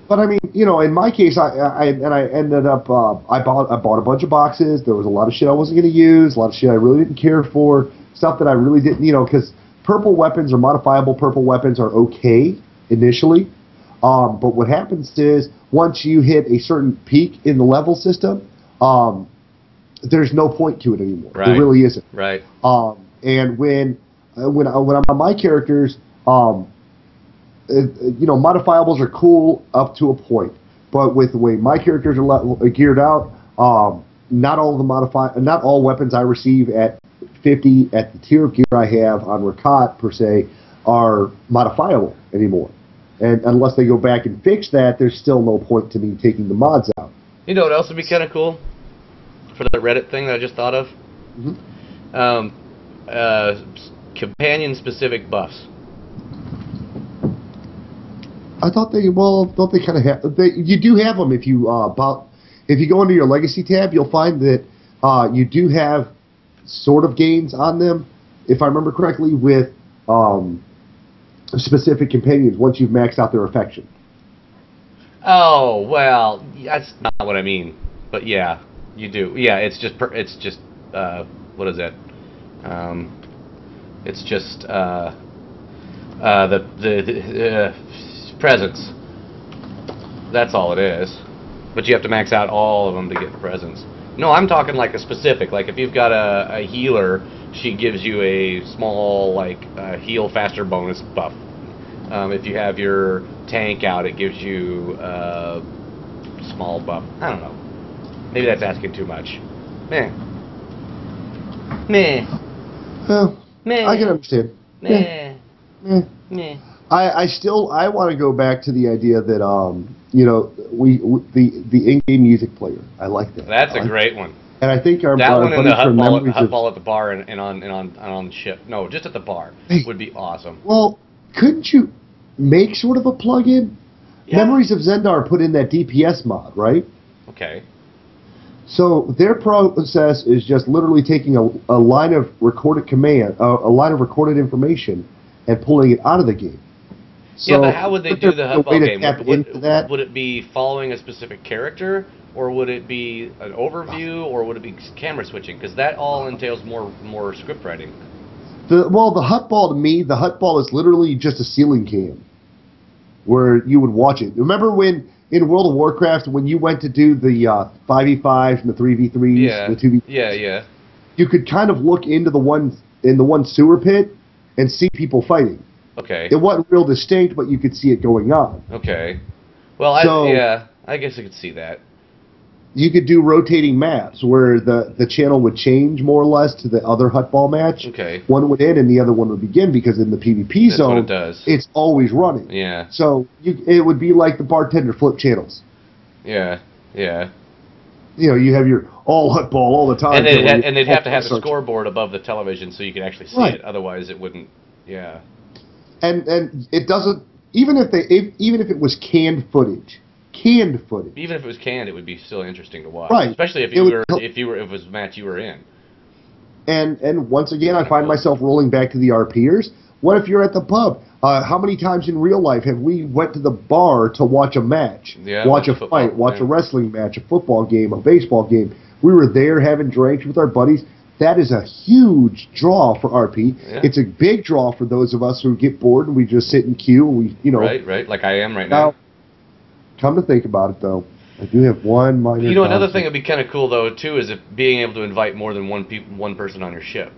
But I mean, in my case, I ended up I bought a bunch of boxes. There was a lot of shit I wasn't going to use, a lot of shit I really didn't care for, stuff that I really didn't, because purple weapons or modifiable purple weapons are okay initially, but what happens is once you hit a certain peak in the level system, there's no point to it anymore. Right. There really isn't. Right. And when I'm on my characters, modifiables are cool up to a point, but with the way my characters are geared out, not all weapons I receive at 50 at the tier of gear I have on Rakat per se are modifiable anymore, and unless they go back and fix that, there's still no point to me taking the mods out. You know what else would be kind of cool for the Reddit thing that I just thought of? Companion specific buffs. I thought don't they kind of have? You do have them if you if you go into your legacy tab, you'll find that you do have sort of gains on them, if I remember correctly, with specific companions once you've maxed out their affection. Oh well, that's not what I mean. But yeah, you do. Yeah, it's just what is that? It's just the presents. That's all it is. But you have to max out all of them to get presents. No, I'm talking like a specific. Like if you've got a healer, she gives you a small heal faster bonus buff. If you have your tank out, it gives you a small buff. I don't know. Maybe that's asking too much. Meh. Well, Meh. I can understand. Meh. Meh. Meh. I want to go back to the idea that the in-game music player. I like that. That's a great one. And I think our one in the Huttball at the bar and on the ship. No, just at the bar would be awesome. Well, couldn't you make sort of a plug-in? Yeah. Memories of Zendar put in that DPS mod, right? Okay. So their process is just literally taking a line of recorded a line of recorded information and pulling it out of the game. So, yeah, but how would they do the Huttball game? Would it be following a specific character, or would it be an overview, or would it be camera switching? Because that all entails more script writing. The Huttball, to me, the Huttball is literally just a ceiling cam where you would watch it. Remember when in World of Warcraft when you went to do the 5v5s and the 3v3s, the 2v3s? Yeah. You could kind of look into the one sewer pit and see people fighting. Okay. It wasn't real distinct, but you could see it going on. Okay. Well, I guess I could see that. You could do rotating maps where the channel would change more or less to the other Huttball match. Okay. One would end and the other one would begin because in the PvP zone, it's always running. Yeah. So it would be like the bartender flip channels. Yeah. You have your all Huttball all the time. And they'd have to have the scoreboard above the television so you could actually see it. Otherwise, it wouldn't. Yeah. And it doesn't even if it was canned footage. Even if it was canned, it would be still interesting to watch, right? Especially if it was a match you were in. And once again, I find myself rolling back to the RPers. What if you're at the pub? How many times in real life have we went to the bar to watch a match, watch a fight, watch a wrestling match, a football game, a baseball game? We were there having drinks with our buddies. That is a huge draw for RP. Yeah. It's a big draw for those of us who get bored and we just sit in queue. And we, right, like I am right now. Come to think about it, though, I do have one minor. Another thing that'd be kind of cool though too is if being able to invite more than one person on your ship.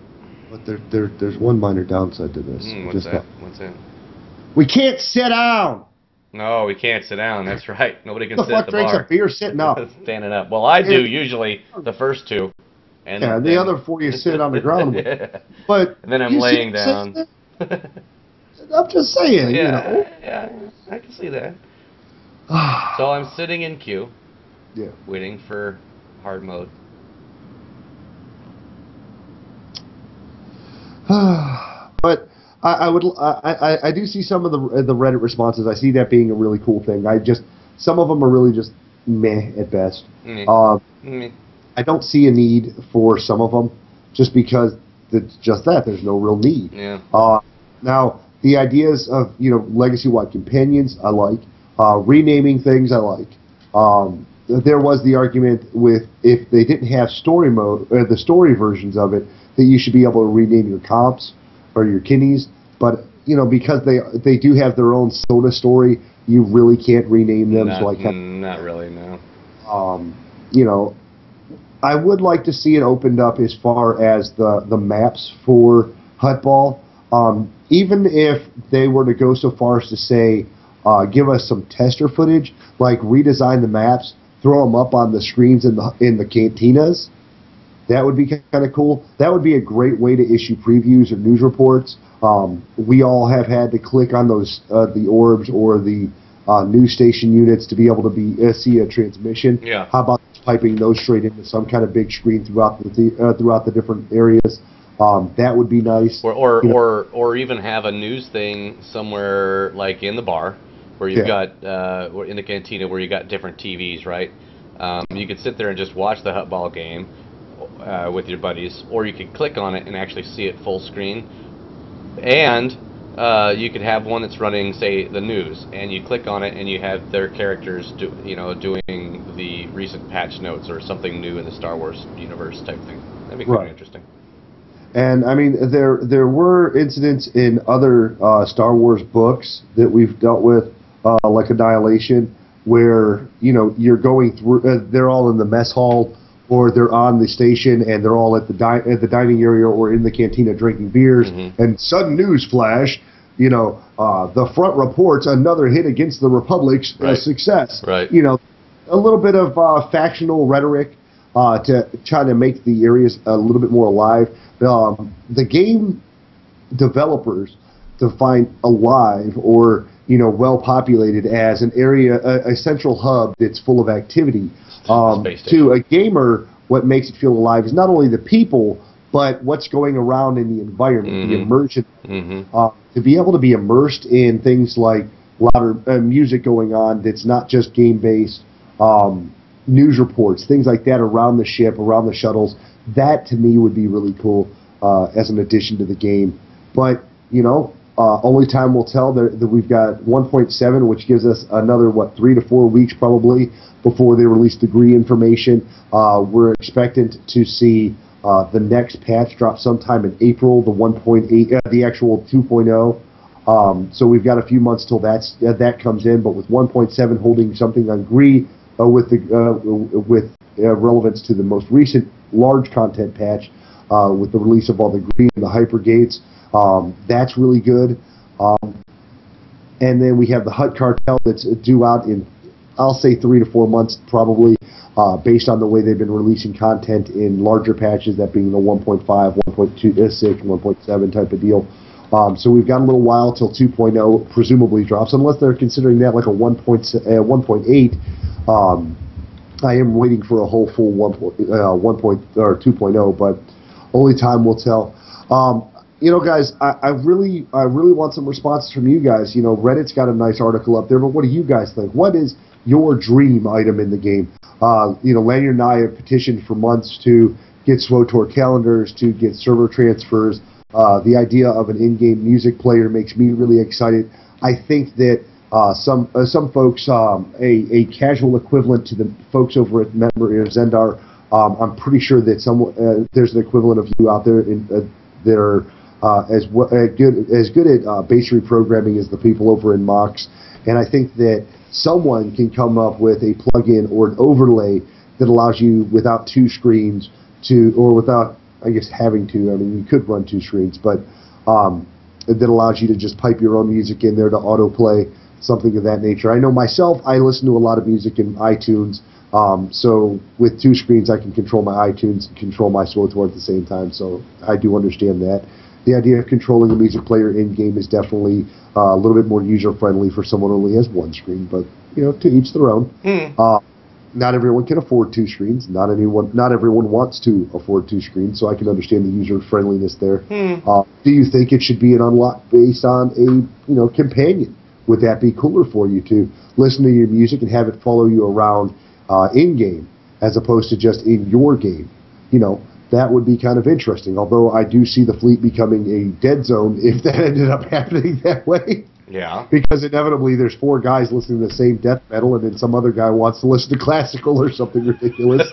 But there's one minor downside to this. What's that? We can't sit down. No, we can't sit down. That's right. Nobody can sit at the bar. The fuck drinks a beer sitting up? Standing up. Well, I do usually the first two. And the other 4 you sit on the ground. But and then I'm laying down. I'm just saying. Yeah, I can see that. So I'm sitting in queue, waiting for hard mode. But I do see some of the Reddit responses. I see that being a really cool thing. Some of them are really just meh at best. I don't see a need for some of them, just because it's just that there's no real need. Yeah. Now the ideas of legacy-wide companions I like. Renaming things I like. There was the argument with if they didn't have story mode, the story versions of it, that you should be able to rename your comps or your kidneys. But because they do have their own soda story, you really can't rename them. Not really, no. I would like to see it opened up as far as the maps for Huttball. Even if they were to go so far as to say, give us some tester footage, like redesign the maps, throw them up on the screens in the cantinas. That would be kind of cool. That would be a great way to issue previews or news reports. We all have had to click on those the orbs or the news station units to be able to see a transmission. Yeah. How about piping those straight into some kind of big screen throughout the different areas? That would be nice. Or even have a news thing somewhere like in the bar, where you've got in the cantina where you got different TVs, right? You could sit there and just watch the Huttball game with your buddies, or you could click on it and actually see it full screen. And you could have one that's running, say, the news, and you click on it and you have their characters doing the recent patch notes or something new in the Star Wars universe type thing. That'd be kind of interesting. And I mean, there were incidents in other Star Wars books that we've dealt with, like Annihilation, where you're going through. They're all in the mess hall, or they're on the station, and they're all at the dining area or in the cantina drinking beers. And sudden news flash, the front reports another hit against the Republic's success. Right. A little bit of factional rhetoric to try to make the areas a little bit more alive. The game developers define alive or well populated as an area, a central hub that's full of activity. To a gamer, what makes it feel alive is not only the people, but what's going around in the environment, the immersion. To be able to be immersed in things like louder music going on that's not just game based, news reports, things like that around the ship, around the shuttles. That to me would be really cool as an addition to the game. But only time will tell. That we've got 1.7, which gives us another 3 to 4 weeks probably before they release the Gree information. We're expectant to see the next patch drop sometime in April, the 1.8, the actual 2.0. So we've got a few months till that comes in. But with 1.7 holding something on Gree with relevance to the most recent large content patch, with the release of all the Gree and the hyper gates. That's really good. And then we have the Hutt Cartel that's due out in, I'll say, 3 to 4 months probably, based on the way they've been releasing content in larger patches, that being the 1.5, 1.26, 1.7 type of deal. So we've got a little while till 2.0 presumably drops, unless they're considering that like a 1.8. I am waiting for a whole full 2.0, but only time will tell. guys, I really want some responses from you guys. Reddit's got a nice article up there, but what do you guys think? What is your dream item in the game? Lanyard and I have petitioned for months to get SWTOR calendars, to get server transfers. The idea of an in-game music player makes me really excited. I think that some folks, a casual equivalent to the folks over at Memory or Zendar, I'm pretty sure that there's an equivalent of you out there that are as good at base reprogramming as the people over in Mox. And I think that someone can come up with a plugin or an overlay that allows you, without two screens, or without, I guess, having to. I mean, you could run two screens, but that allows you to just pipe your own music in there to autoplay, something of that nature. I know myself, I listen to a lot of music in iTunes, so with two screens I can control my iTunes and control my SWTOR at the same time, so I do understand that. The idea of controlling a music player in-game is definitely a little bit more user-friendly for someone who only has one screen, but, to each their own. Not everyone can afford two screens. Not everyone wants to afford two screens, so I can understand the user-friendliness there. Do you think it should be an unlock based on a companion? Would that be cooler for you to listen to your music and have it follow you around in-game as opposed to just in your game? That would be kind of interesting, although I do see the fleet becoming a dead zone if that ended up happening that way. Yeah. Because inevitably there's four guys listening to the same death metal, and then some other guy wants to listen to classical or something ridiculous.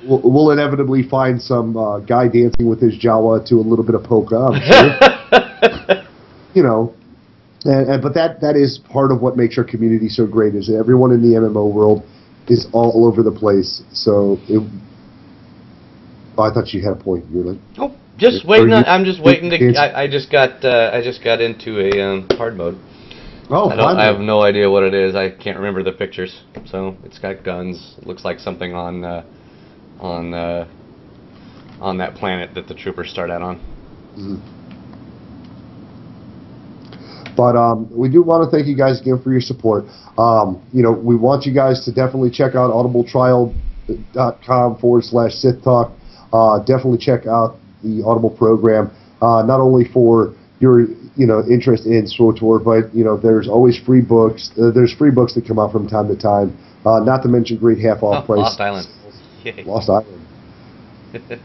We'll inevitably find some guy dancing with his Jawa to a little bit of polka, I'm sure. But that is part of what makes our community so great, is that everyone in the MMO world is all over the place. So I thought you had a point. You were like, oh, just waiting. I'm just waiting to. I just got into a hard mode. Oh, I have no idea what it is. I can't remember the pictures. So it's got guns. It looks like something on that planet that the troopers start out on. Mm-hmm. But we do want to thank you guys again for your support. We want you guys to definitely check out audibletrial.com /SithTalk. Definitely check out the Audible program, not only for your interest in SWTOR, but there's always free books. There's free books that come out from time to time. Not to mention great half-off price. Lost Island. Yay. Lost Island.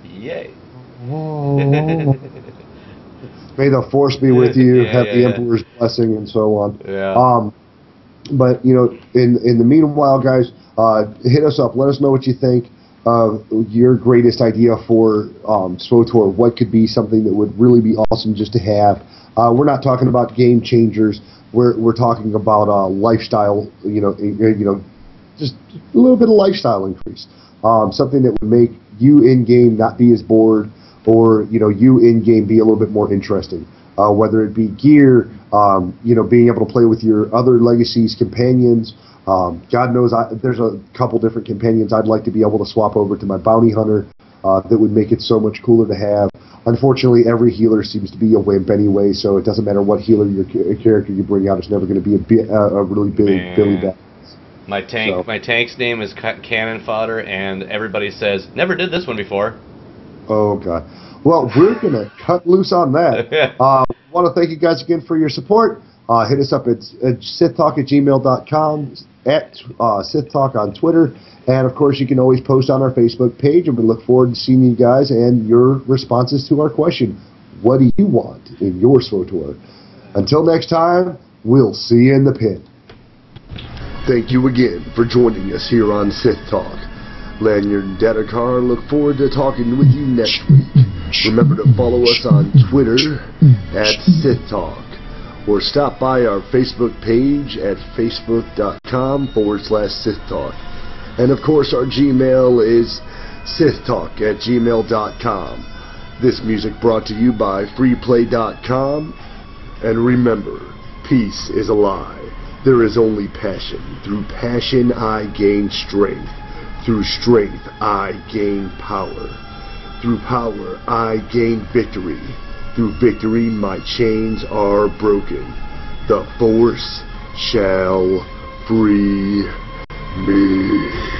Yay. May the force be with you. Have the Emperor's blessing and so on. Yeah. But in the meanwhile, guys, hit us up. Let us know what you think of your greatest idea for SWTOR. What could be something that would really be awesome just to have? We're not talking about game changers. We're talking about lifestyle. Just a little bit of lifestyle increase. Something that would make you in game not be as bored, or you in game be a little bit more interesting. Whether it be gear, being able to play with your other Legacies companions. God knows there's a couple different companions I'd like to be able to swap over to my bounty hunter that would make it so much cooler to have. Unfortunately, every healer seems to be a wimp anyway, so it doesn't matter what healer character you bring out, it's never going to be a really big Billy Bat. My tank's name is Cannon Fodder, and everybody says, never did this one before. Oh, God. Well, we're going to cut loose on that. Want to thank you guys again for your support. Hit us up at SithTalk@gmail.com, at SithTalk on Twitter, and of course you can always post on our Facebook page, and we look forward to seeing you guys and your responses to our question. What do you want in your SWTOR? Until next time, we'll see you in the pit. Thank you again for joining us here on Sith Talk. Lanyard and Dedekar look forward to talking with you next week. Remember to follow us on Twitter at SithTalk, or stop by our Facebook page at facebook.com /SithTalk. And of course our Gmail is SithTalk@gmail.com. This music brought to you by freeplay.com. And remember, peace is a lie. There is only passion. Through passion I gain strength. Through strength I gain power. Through power I gain victory. Through victory my chains are broken. The Force shall free me.